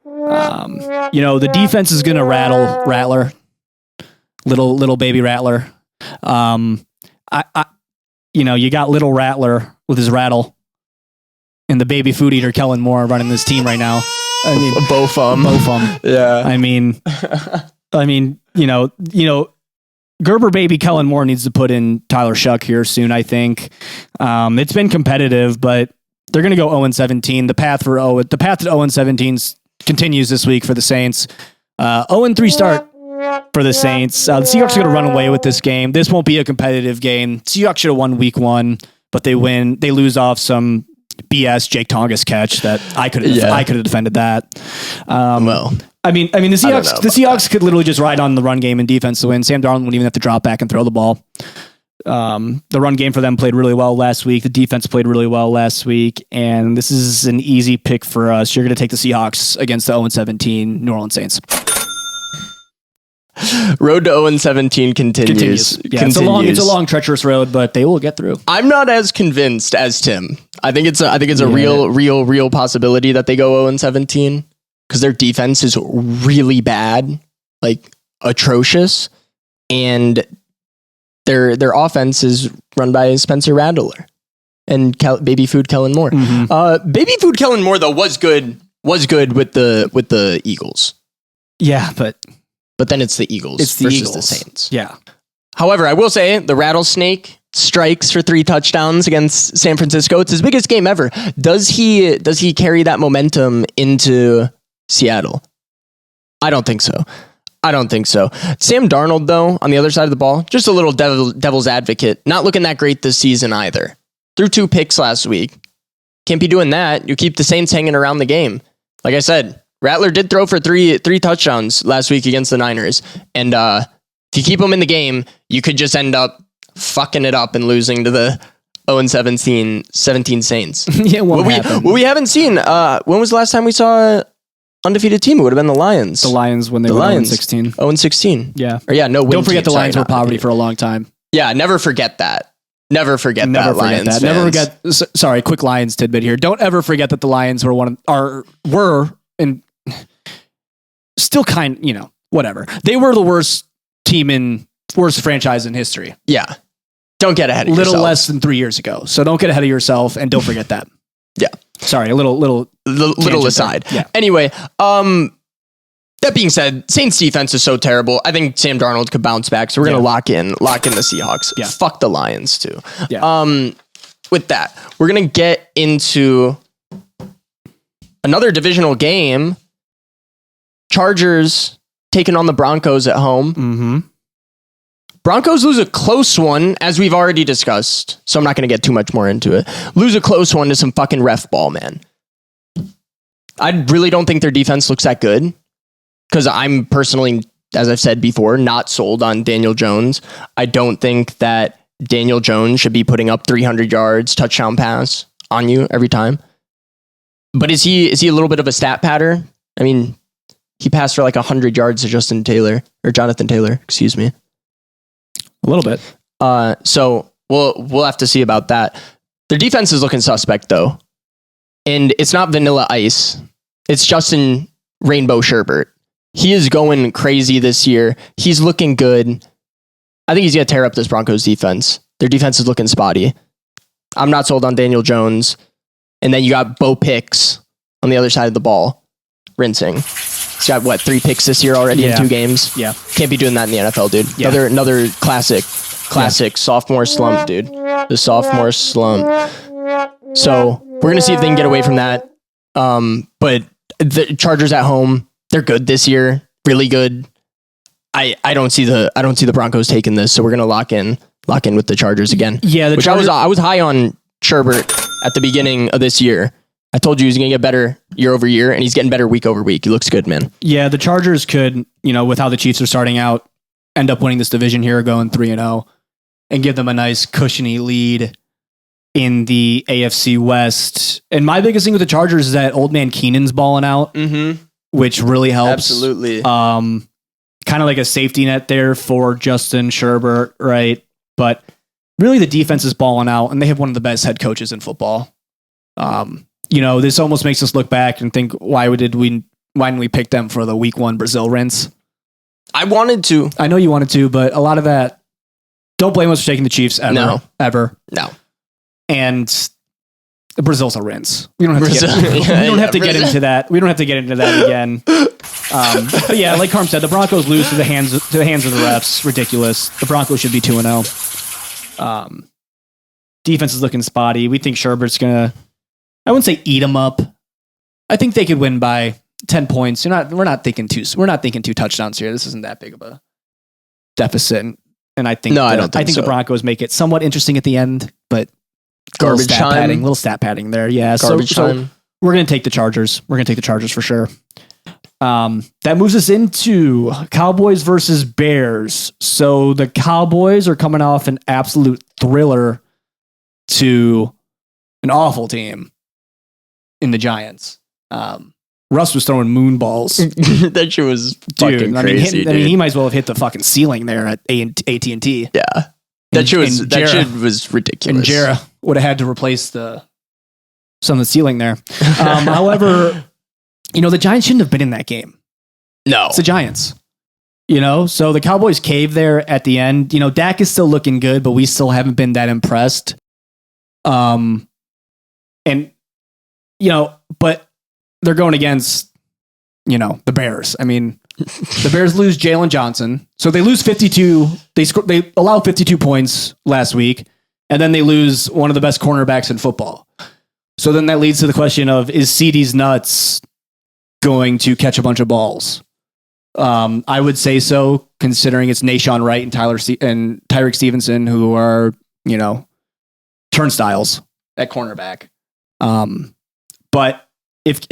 The defense is going to Rattler, little baby Rattler. You got little Rattler with his rattle, and the baby food eater Kellen Moore running this team right now. I mean, both of them. Yeah. I mean, Gerber baby Kellen Moore needs to put in Tyler Shuck here soon. I think it's been competitive, but they're going to go 0-17. The path to 0-17 continues this week for the Saints. 0-3 start for the Saints. The Seahawks are going to run away with this game. This won't be a competitive game. Seahawks should have won week 1, but they win. They lose off some BS Jake Tongas catch that I could have defended that. The Seahawks could literally just ride on the run game and defense to win. Sam Darnold wouldn't even have to drop back and throw the ball. The run game for them played really well last week. The defense played really well last week, and this is an easy pick for us. You're going to take the Seahawks against the 0-17 New Orleans Saints. Road to 0-17 continues. Yeah, it's a long, treacherous road, but they will get through. I'm not as convinced as Tim. I think it's a real possibility that they go 0-17 because their defense is really bad, like atrocious, and their offense is run by Spencer Rattler and baby food Kellen Moore. Mm-hmm. Baby food Kellen Moore though was good with the Eagles. Yeah, but then it's the Eagles versus the Saints. Yeah. However, I will say the Rattlesnake strikes for 3 touchdowns against San Francisco. It's his biggest game ever. Does he carry that momentum into Seattle? I don't think so. Sam Darnold, though, on the other side of the ball, just a little devil's advocate. Not looking that great this season either. Threw 2 picks last week. Can't be doing that. You keep the Saints hanging around the game. Like I said, Rattler did throw for three touchdowns last week against the Niners. And if you keep them in the game, you could just end up fucking it up and losing to the 0-17 Saints. Yeah, what we haven't seen, when was the last time we saw an undefeated team? It would have been the Lions. The Lions when they were 0-16. 0-16. Yeah. Or yeah, no win. Don't forget the Lions were poverty for a long time. Yeah, never forget that. Never forget that, Lions fans. Never forget. Sorry, quick Lions tidbit here. Don't ever forget that the Lions were and still whatever. They were the worst franchise in history. Yeah. Don't get ahead of yourself. Little less than 3 years ago. So don't get ahead of yourself and don't forget that. Yeah. Sorry, a little aside. Yeah. Anyway, that being said, Saints defense is so terrible. I think Sam Darnold could bounce back. So we're going to lock in the Seahawks. Yeah. Fuck the Lions too. Yeah. With that, we're going to get into another divisional game. Chargers taking on the Broncos at home. Mm-hmm. Broncos lose a close one, as we've already discussed, so I'm not going to get too much more into it. Lose a close one to some fucking ref ball, man. I really don't think their defense looks that good, because I'm personally, as I've said before, not sold on Daniel Jones. I don't think that Daniel Jones should be putting up 300 yards, touchdown pass on you every time. But is he a little bit of a stat patter? I mean, he passed for like 100 yards to Jonathan Taylor, excuse me. A little bit. So we'll have to see about that. Their defense is looking suspect though. And it's not Vanilla Ice. It's Justin Rainbow Sherbert. He is going crazy this year. He's looking good. I think he's going to tear up this Broncos defense. Their defense is looking spotty. I'm not sold on Daniel Jones. And then you got Bo Picks on the other side of the ball, rinsing. He's got, 3 picks this year already in 2 games? Yeah. Can't be doing that in the NFL, dude. Yeah. Another classic sophomore slump, dude. The sophomore slump. So we're going to see if they can get away from that. But the Chargers at home, they're good this year. Really good. I don't see the Broncos taking this, so we're going to lock in with the Chargers again. Yeah, I was high on Sherbert at the beginning of this year. I told you he's going to get better year over year, and he's getting better week over week. He looks good, man. Yeah, the Chargers could, with how the Chiefs are starting out, end up winning this division here, going 3-0, and give them a nice cushiony lead in the AFC West. And my biggest thing with the Chargers is that old man Keenan's balling out, which really helps. Absolutely. Kind of like a safety net there for Justin Sherbert, right? But really the defense is balling out, and they have one of the best head coaches in football. This almost makes us look back and think, why didn't we pick them for the week 1 Brazil rinse? I wanted to. I know you wanted to, but a lot of that, don't blame us for taking the Chiefs ever. No. And Brazil's a rinse. We don't have to get into that. We don't have to get into that again. But yeah, like Carm said, the Broncos lose to the hands of the refs. Ridiculous. The Broncos should be 2-0. Defense is looking spotty. We think Sherbert's gonna, I wouldn't say eat them up. I think they could win by 10 points. We're not thinking 2 touchdowns here. This isn't that big of a deficit. And I think I think the Broncos make it somewhat interesting at the end, but garbage time. Little stat padding there. Yeah. Garbage time. We're going to take the Chargers. We're going to take the Chargers for sure. That moves us into Cowboys versus Bears. So the Cowboys are coming off an absolute thriller to an awful team in the Giants. Russ was throwing moon balls. That shit was fucking crazy. I mean, he might as well have hit the fucking ceiling there at AT&T. Yeah. That shit was ridiculous. And Jarrah would have had to replace some of the ceiling there. However, the Giants shouldn't have been in that game. No. It's the Giants. So the Cowboys cave there at the end. Dak is still looking good, but we still haven't been that impressed. But they're going against, the Bears. I mean, the Bears lose Jalen Johnson. So they lose 52. They allow 52 points last week, and then they lose one of the best cornerbacks in football. So then that leads to the question of, is CD's nuts going to catch a bunch of balls? I would say so, considering it's Nashawn Wright and Tyreek Stevenson, who are, turnstiles at cornerback. But if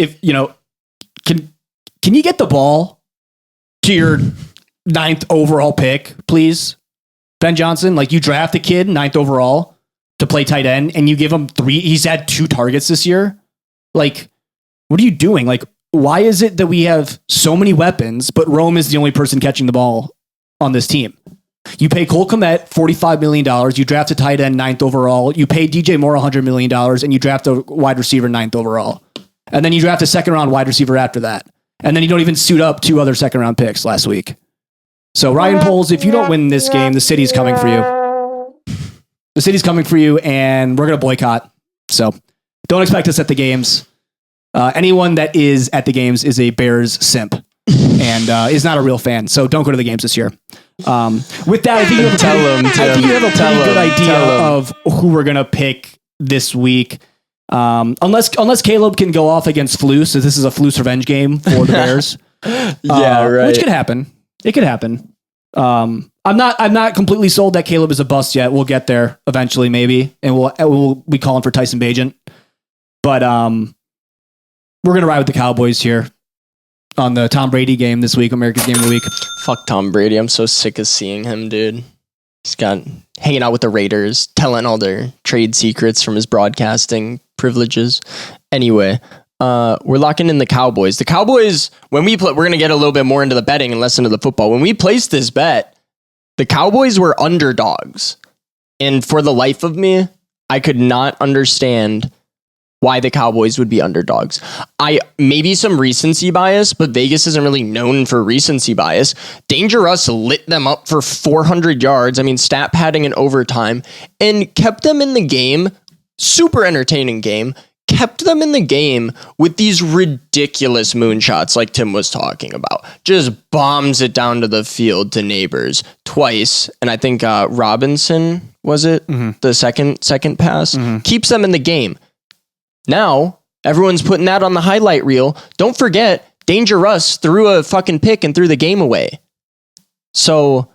can you get the ball to your 9th overall pick, please? Ben Johnson, you draft a kid 9th overall to play tight end and you give him 3. He's had 2 targets this year. What are you doing? Why is it that we have so many weapons, but Rome is the only person catching the ball on this team? You pay Cole Kmet $45 million. You draft a tight end 9th overall. You pay DJ Moore $100 million and you draft a wide receiver 9th overall. And then you draft a 2nd round wide receiver after that. And then you don't even suit up 2 other 2nd round picks last week. So Ryan Poles, if you don't win this game, the city's coming for you. The city's coming for you and we're going to boycott. So don't expect us at the games. Anyone that is at the games is a Bears simp and is not a real fan. So don't go to the games this year. With that, I think you have a pretty good idea of who we're going to pick this week. Unless Caleb can go off against Flus, so this is a Flus revenge game for the Bears. Right. Which could happen. It could happen. I'm not completely sold that Caleb is a bust yet. We'll get there eventually, maybe, and we'll be calling for Tyson Bagent. But we're gonna ride with the Cowboys here on the Tom Brady game this week, America's Game of the Week. Fuck Tom Brady. I'm so sick of seeing him, dude. He's got hanging out with the Raiders, telling all their trade secrets from his broadcasting privileges. Anyway, we're locking in the Cowboys. The Cowboys, when we play, we're going to get a little bit more into the betting and less into the football. When we placed this bet, the Cowboys were underdogs. And for the life of me, I could not understand why the Cowboys would be underdogs. Maybe some recency bias, but Vegas isn't really known for recency bias. Danger Russ lit them up for 400 yards. I mean, stat padding in overtime, and kept them in the game. Super entertaining game. Kept them in the game with these ridiculous moonshots like Tim was talking about. Just bombs it down to the field to Neighbors twice. And I think Robinson, was it? Mm-hmm. The second pass? Mm-hmm. Keeps them in the game. Now, everyone's putting that on the highlight reel. Don't forget, Danger Russ threw a fucking pick and threw the game away. So,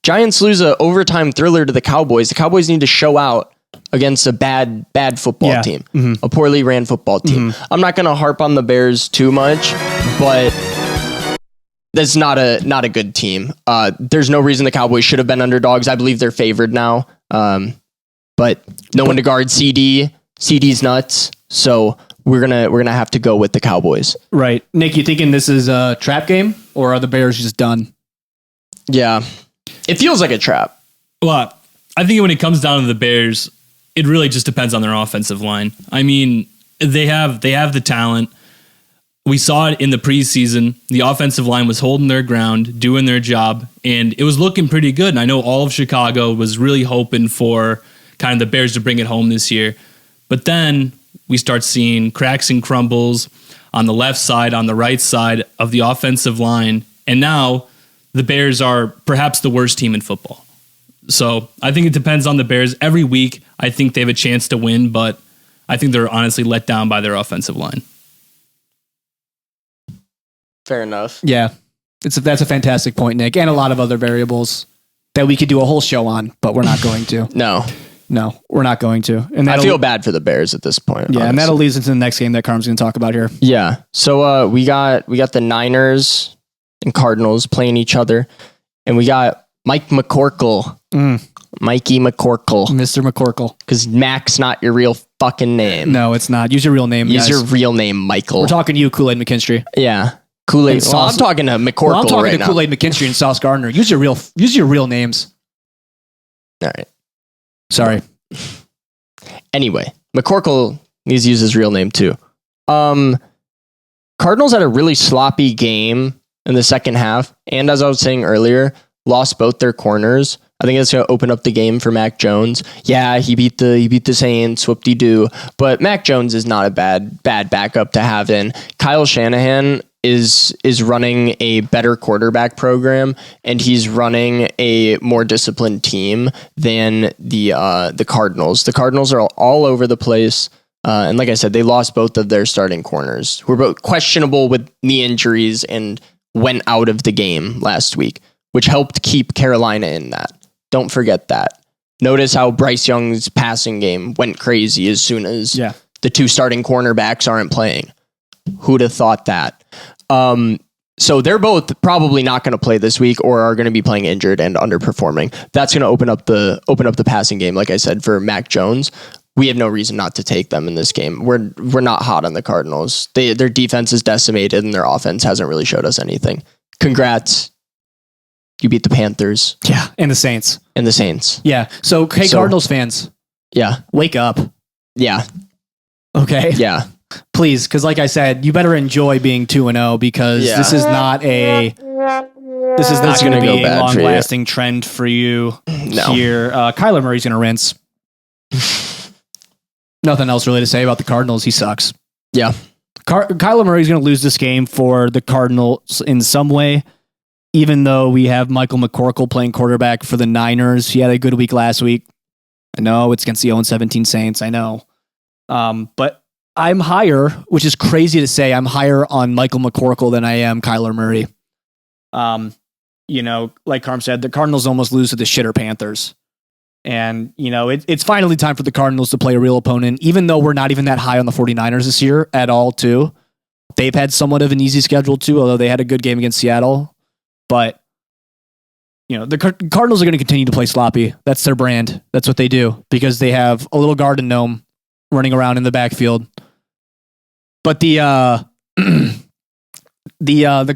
Giants lose an overtime thriller to the Cowboys. The Cowboys need to show out against a bad football team. Mm-hmm. A poorly ran football team. Mm-hmm. I'm not going to harp on the Bears too much, but that's not a good team. There's no reason the Cowboys should have been underdogs. I believe they're favored now. But no one to guard CD. CD's nuts, so we're gonna have to go with the Cowboys. Right, Nick. You thinking this is a trap game, or are the Bears just done? Yeah, it feels like a trap. Well, I think when it comes down to the Bears, it really just depends on their offensive line. I mean, they have the talent. We saw it in the preseason. The offensive line was holding their ground, doing their job, and it was looking pretty good. And I know all of Chicago was really hoping for kind of the Bears to bring it home this year. But then we start seeing cracks and crumbles on the left side, on the right side of the offensive line. And now the Bears are perhaps the worst team in football. So I think it depends on the Bears. Every week, I think they have a chance to win, but I think they're honestly let down by their offensive line. Fair enough. Yeah, that's a fantastic point, Nick, and a lot of other variables that we could do a whole show on, but we're not going to. No, we're not going to. And I feel bad for the Bears at this point. Yeah, honestly. And that'll lead us into the next game that Carm's going to talk about here. Yeah. So we got the Niners and Cardinals playing each other, and we got Mike McCorkle. Mikey McCorkle. Mr. McCorkle. Because Mac's not your real fucking name. No, it's not. Use your real name, Use your real name, Michael. We're talking to you, Kool-Aid McKinstry. Yeah. Kool-Aid. Well, I'm talking to McCorkle I'm talking right to now. Kool-Aid McKinstry and Sauce Gardner. Use your real names. All right. Sorry. Anyway, McCorkle needs to use his real name too. Cardinals had a really sloppy game in the second half, and as I was saying earlier, lost both their corners. I think that's going to open up the game for Mac Jones. Yeah, he beat the Saints, whoop-de-doo, but Mac Jones is not a bad backup to have in. Kyle Shanahan is running a better quarterback program, and he's running a more disciplined team than the Cardinals. The Cardinals are all over the place, and like I said, they lost both of their starting corners, who were both questionable with knee injuries and went out of the game last week, which helped keep Carolina in that. Don't forget that. Notice how Bryce Young's passing game went crazy as soon as the two starting cornerbacks aren't playing. Who'd have thought that? So they're both probably not going to play this week or are going to be playing injured and underperforming. That's going to open up the passing game, like I said, for Mac Jones. We have no reason not to take them in this game. We're not hot on the Cardinals. Their defense is decimated and their offense hasn't really showed us anything. Congrats. You beat the Panthers. Yeah, and the Saints. Yeah. So, Cardinals fans. Yeah. Wake up. Yeah. Okay? Yeah. Please, because like I said, you better enjoy being 2-0 because this is not going to be a long-lasting trend for you here. Kyler Murray's going to rinse. Nothing else really to say about the Cardinals. He sucks. Yeah. Kyler Murray's going to lose this game for the Cardinals in some way, even though we have Michael McCorkle playing quarterback for the Niners. He had a good week last week. I know it's against the 0-17 Saints. I know. But I'm higher, which is crazy to say. I'm higher on Michael McCorkle than I am Kyler Murray. Like Carm said, the Cardinals almost lose to the shitter Panthers. And, it's finally time for the Cardinals to play a real opponent, even though we're not even that high on the 49ers this year at all, too. They've had somewhat of an easy schedule, too, although they had a good game against Seattle. But, the Cardinals are going to continue to play sloppy. That's their brand. That's what they do, because they have a little garden gnome running around in the backfield. But the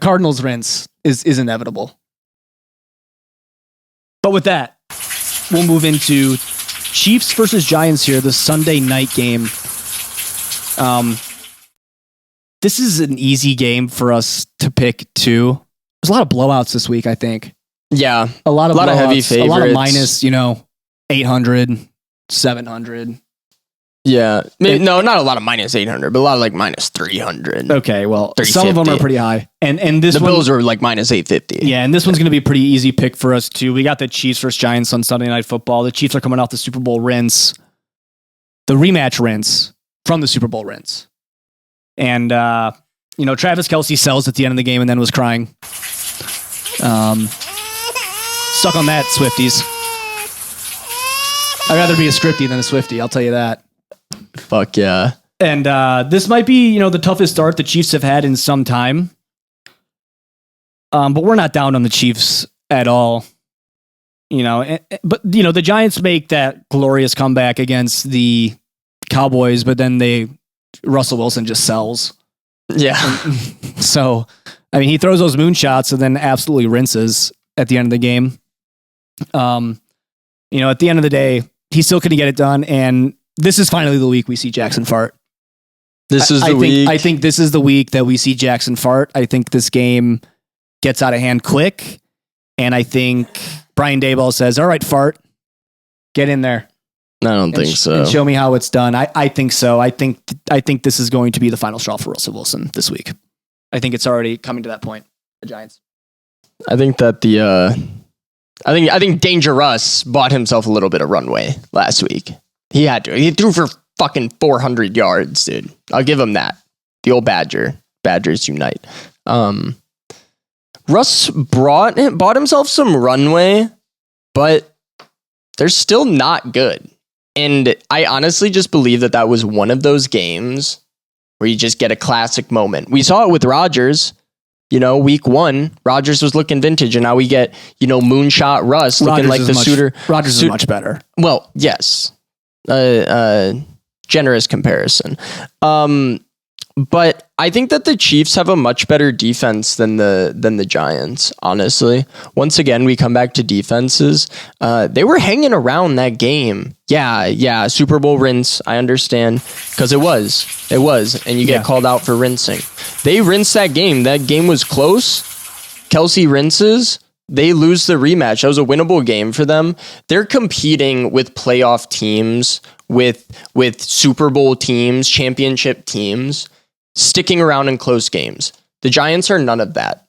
Cardinals rinse is inevitable. But with that, we'll move into Chiefs versus Giants here, the Sunday night game. This is an easy game for us to pick too. There's a lot of blowouts this week, I think. Yeah. A lot of heavy favorites. A lot of minus, 800, 700. Yeah. No, not a lot of minus 800, but a lot of like minus 300. Okay, well, some of them are pretty high. And the Bills are like minus 850. Yeah, and this one's going to be a pretty easy pick for us too. We got the Chiefs versus Giants on Sunday Night Football. The Chiefs are coming off the Super Bowl rinse. The rematch rinse from the Super Bowl rinse. And, Travis Kelce sells at the end of the game and then was crying. Stuck on that, Swifties. I'd rather be a Scriptie than a Swiftie, I'll tell you that. Fuck yeah. And this might be, the toughest start the Chiefs have had in some time. But we're not down on the Chiefs at all. But the Giants make that glorious comeback against the Cowboys, but then Russell Wilson just sells. Yeah. So, he throws those moonshots and then absolutely rinses at the end of the game. At the end of the day, he's still going to get it done. And this is finally the week we see Jackson fart. This is the week. I think this is the week that we see Jackson fart. I think this game gets out of hand quick. And I think Brian Daboll says, all right, fart, get in there. I don't think so. And show me how it's done. I think so. I think this is going to be the final straw for Russell Wilson this week. I think it's already coming to that point. The Giants. I think that I think Danger Russ bought himself a little bit of runway last week. He had to. He threw for fucking 400 yards, dude. I'll give him that. The old Badgers unite. Russ bought himself some runway, but they're still not good. And I honestly just believe that was one of those games where you just get a classic moment. We saw it with Rodgers. Week 1, Rodgers was looking vintage, and now we get, moonshot Russ looking like the suitor. Rodgers is much better. Well, yes. Generous comparison. But I think that the Chiefs have a much better defense than the Giants, honestly. Once again, we come back to defenses. They were hanging around that game. Yeah, Super Bowl rinse, I understand, because it was, and you get called out for rinsing. They rinsed that game. That game was close. Kelce rinses. They lose the rematch. That was a winnable game for them. They're competing with playoff teams, with Super Bowl teams, championship teams, sticking around in close games. The Giants are none of that.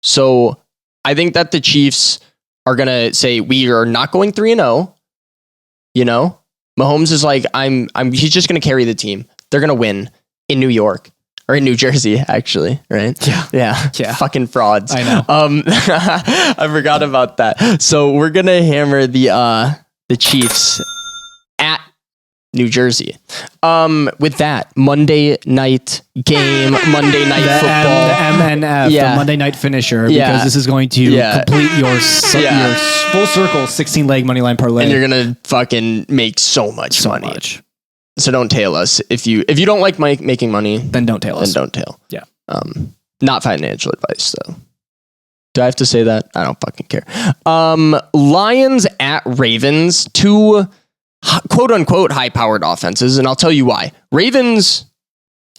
So I think that the Chiefs are going to say, we are not going 3-0. Mahomes is like, he's just going to carry the team. They're going to win in New York. Or in New Jersey, actually, right? Yeah. Fucking frauds. I know. I forgot about that. So we're gonna hammer the Chiefs at New Jersey. With that Monday night game, Monday night football, the MNF, the Monday night finisher, because this is going to complete your full circle 16-leg moneyline parlay, and you're gonna fucking make so much money. So don't tail us. If you don't like making money, then don't tail us. Then don't tail. Yeah. Not financial advice though. Do I have to say that? I don't fucking care. Lions at Ravens, two quote unquote high powered offenses, and I'll tell you why. Ravens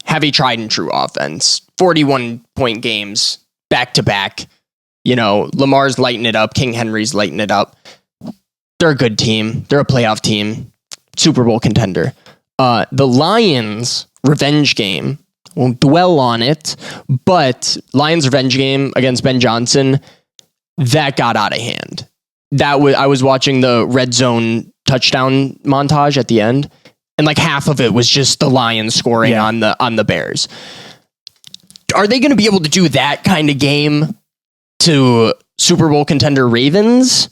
have a tried and true offense. 41-point games back to back. Lamar's lighting it up. King Henry's lighting it up. They're a good team. They're a playoff team. Super Bowl contender. The Lions revenge game, won't dwell on it, but Lions revenge game against Ben Johnson, that got out of hand. I was watching the red zone touchdown montage at the end, and like half of it was just the Lions scoring on the Bears. Are they going to be able to do that kind of game to Super Bowl contender Ravens?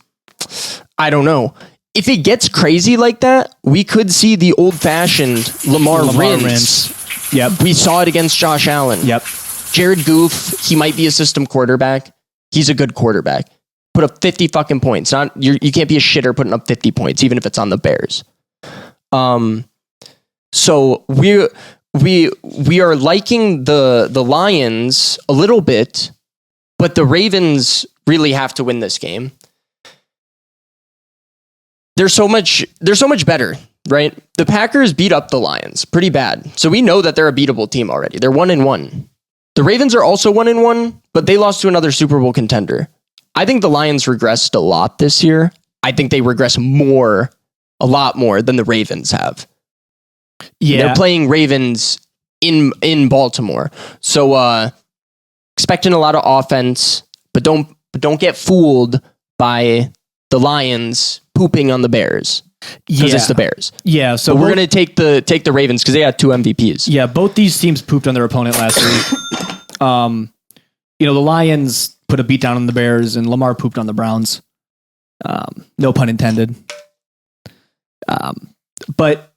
I don't know. If it gets crazy like that, we could see the old-fashioned Lamar rinse. Yep. We saw it against Josh Allen. Yep. Jared Goff, he might be a system quarterback. He's a good quarterback. Put up 50 fucking points. You can't be a shitter putting up 50 points, even if it's on the Bears. So we are liking the Lions a little bit, but the Ravens really have to win this game. They're so much better, right? The Packers beat up the Lions pretty bad. So we know that they're a beatable team already. They're 1-1. The Ravens are also 1-1, but they lost to another Super Bowl contender. I think the Lions regressed a lot this year. I think they regress a lot more than the Ravens have. Yeah. They're playing Ravens in Baltimore. So expecting a lot of offense, but don't get fooled by the Lions pooping on the Bears. Because it's the Bears. Yeah, so we're going to take the Ravens because they had 2 MVPs. Yeah, both these teams pooped on their opponent last week. The Lions put a beat down on the Bears, and Lamar pooped on the Browns. No pun intended. But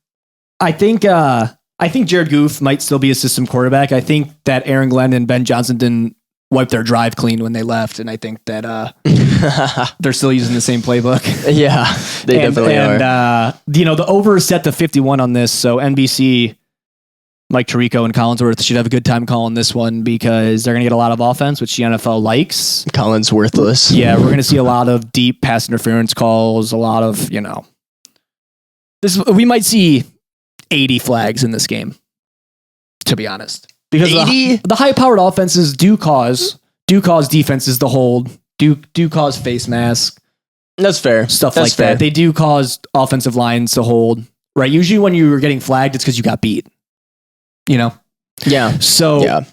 I think Jared Goff might still be a system quarterback. I think that Aaron Glenn and Ben Johnson didn't wipe their drive clean when they left, and I think that they're still using the same playbook. Yeah, they definitely are. The over is set to 51 on this, so NBC, Mike Tirico and Collinsworth should have a good time calling this one because they're going to get a lot of offense, which the NFL likes. Collins worthless. Yeah, we're going to see a lot of deep pass interference calls, a lot of, we might see 80 flags in this game, to be honest. Because 80? the high-powered offenses do cause defenses to hold, do cause face mask. That's fair. Stuff That's like fair. that. They do cause offensive lines to hold, right? Usually when you were getting flagged, it's because you got beat. Yeah. So, yeah.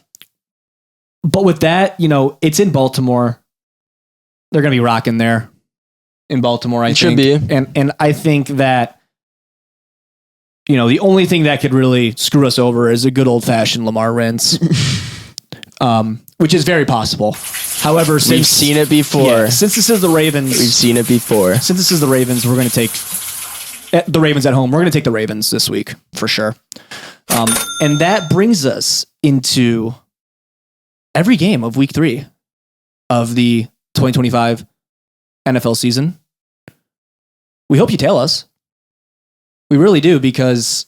But with that, it's in Baltimore. They're going to be rocking there in Baltimore, I think. Should be. And I think that, the only thing that could really screw us over is a good old-fashioned Lamar rinse, which is very possible. However, We've seen it before. Since this is the Ravens... We've seen it before. Since this is the Ravens, we're going to take the Ravens at home. We're going to take the Ravens this week, for sure. And that brings us into every game of week 3 of the 2025 NFL season. We hope you tail us. We really do, because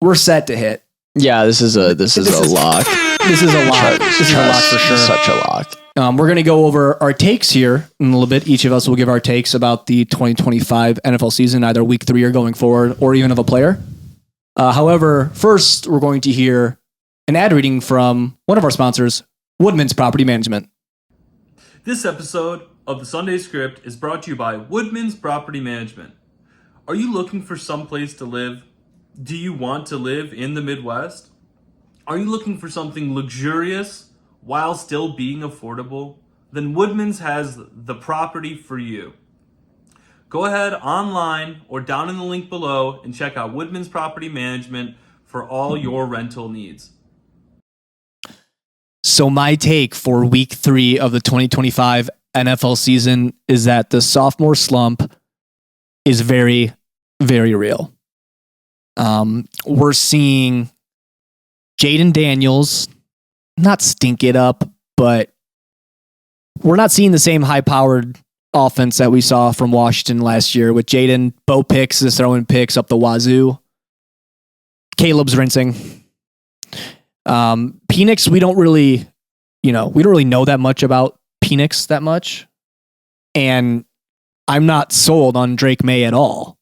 we're set to hit. Yeah, this is a lock. This is a lock. This is a lock for sure. Such a lock. We're going to go over our takes here in a little bit. Each of us will give our takes about the 2025 NFL season, either week 3 or going forward, or even of a player. However, first, we're going to hear an ad reading from one of our sponsors, Woodman's Property Management. This episode of the Sunday Script is brought to you by Woodman's Property Management. Are you looking for some place to live? Do you want to live in the Midwest? Are you looking for something luxurious while still being affordable? Then Woodman's has the property for you. Go ahead online or down in the link below and check out Woodman's Property Management for all your rental needs. So my take for week 3 of the 2025 NFL season is that the sophomore slump is very, very real. We're seeing Jaden Daniels not stink it up, but we're not seeing the same high-powered offense that we saw from Washington last year with Jaden. Bo Picks is throwing picks up the wazoo. Caleb's rinsing. Penix, we don't really know that much about Penix that much. And I'm not sold on Drake May at all.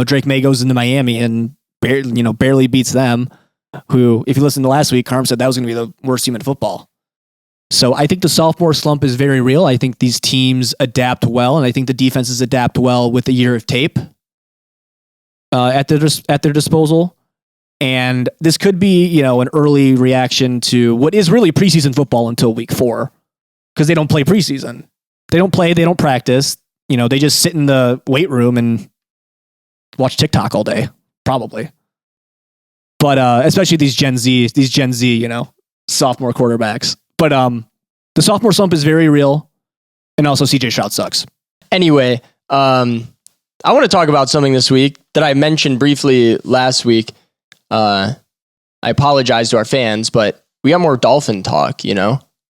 Drake May goes into Miami and barely beats them, who, if you listened to last week, Carm said that was going to be the worst team in football. So I think the sophomore slump is very real. I think these teams adapt well, and I think the defenses adapt well with a year of tape at their disposal. And this could be, an early reaction to what is really preseason football until week 4, because they don't play preseason. They don't play. They don't practice. They just sit in the weight room and watch TikTok all day, probably. But especially these Gen Z, sophomore quarterbacks. But the sophomore slump is very real. And also CJ Stroud sucks. Anyway, I want to talk about something this week that I mentioned briefly last week. I apologize to our fans, but we got more Dolphin talk,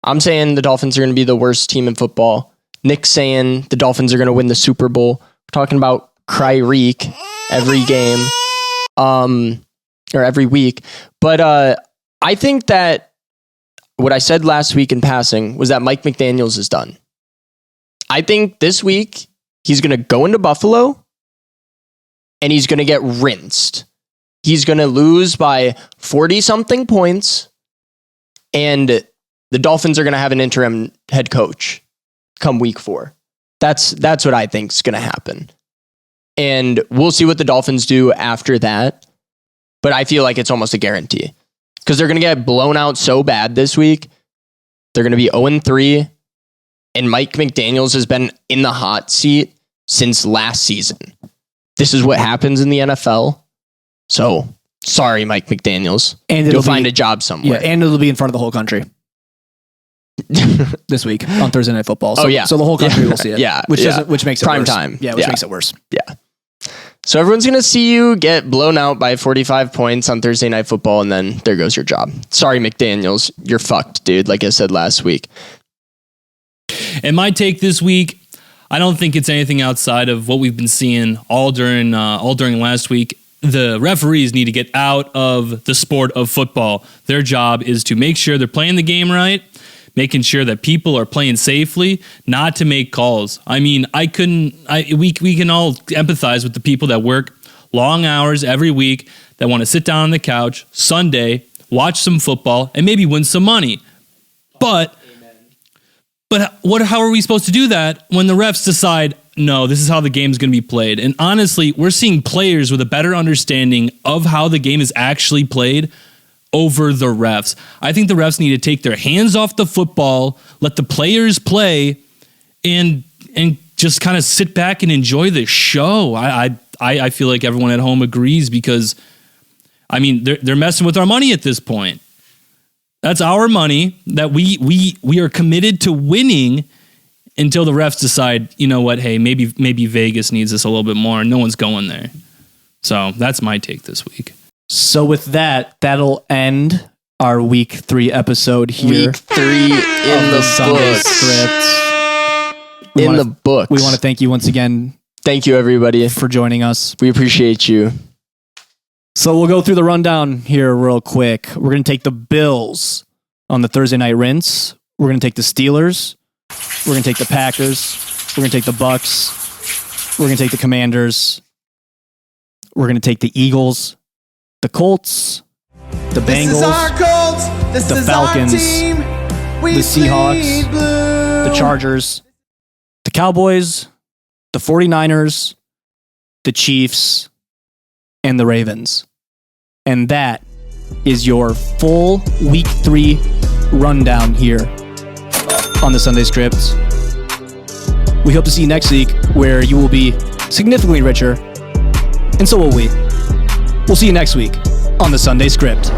I'm saying the Dolphins are going to be the worst team in football. Nick's saying the Dolphins are going to win the Super Bowl. We're talking about Cry-reek every game, or every week. But I think that what I said last week in passing was that Mike McDaniels is done. I think this week he's going to go into Buffalo and he's going to get rinsed. He's going to lose by 40-something points, and the Dolphins are going to have an interim head coach come week 4. That's what I think is going to happen. And we'll see what the Dolphins do after that. But I feel like it's almost a guarantee because they're going to get blown out so bad this week. They're going to be 0-3. And Mike McDaniels has been in the hot seat since last season. This is what happens in the NFL. So, sorry, Mike McDaniels. And you'll find a job somewhere. Yeah, and it'll be in front of the whole country this week on Thursday Night Football. So, so the whole country will see it. Yeah, which makes it prime worse. time. Yeah, which makes it worse. Yeah. So everyone's going to see you get blown out by 45 points on Thursday Night Football, and then there goes your job. Sorry, McDaniels. You're fucked, dude, like I said last week. And my take this week, I don't think it's anything outside of what we've been seeing all during last week. The referees need to get out of the sport of football. Their job is to make sure they're playing the game right, making sure that people are playing safely, not to make calls. I mean, we can all empathize with the people that work long hours every week that want to sit down on the couch Sunday, watch some football, and maybe win some money. But how are we supposed to do that when the refs decide, no, this is how the game's going to be played? And honestly, we're seeing players with a better understanding of how the game is actually played over the refs. I think the refs need to take their hands off the football, let the players play, and just kind of sit back and enjoy the show. I feel like everyone at home agrees because, I mean, they're messing with our money at this point. That's our money that we are committed to winning until the refs decide, you know what, hey, maybe Vegas needs us a little bit more. No one's going there. So that's my take this week. So with that, that'll end our week 3 episode here. Week 3 in the Sunday books. Script. In the books. We want to thank you once again. Thank you, everybody, for joining us. We appreciate you. So we'll go through the rundown here real quick. We're going to take the Bills on the Thursday night rinse. We're going to take the Steelers. We're going to take the Packers. We're going to take the Bucks. We're going to take the Commanders. We're going to take the Eagles, the Colts, the Bengals, the Falcons, the Seahawks, the Chargers, the Cowboys, the 49ers, the Chiefs, and the Ravens. And that is your full week 3 rundown here on the Sunday Script. We hope to see you next week where you will be significantly richer, and so will we. We'll see you next week on the Sunday Script.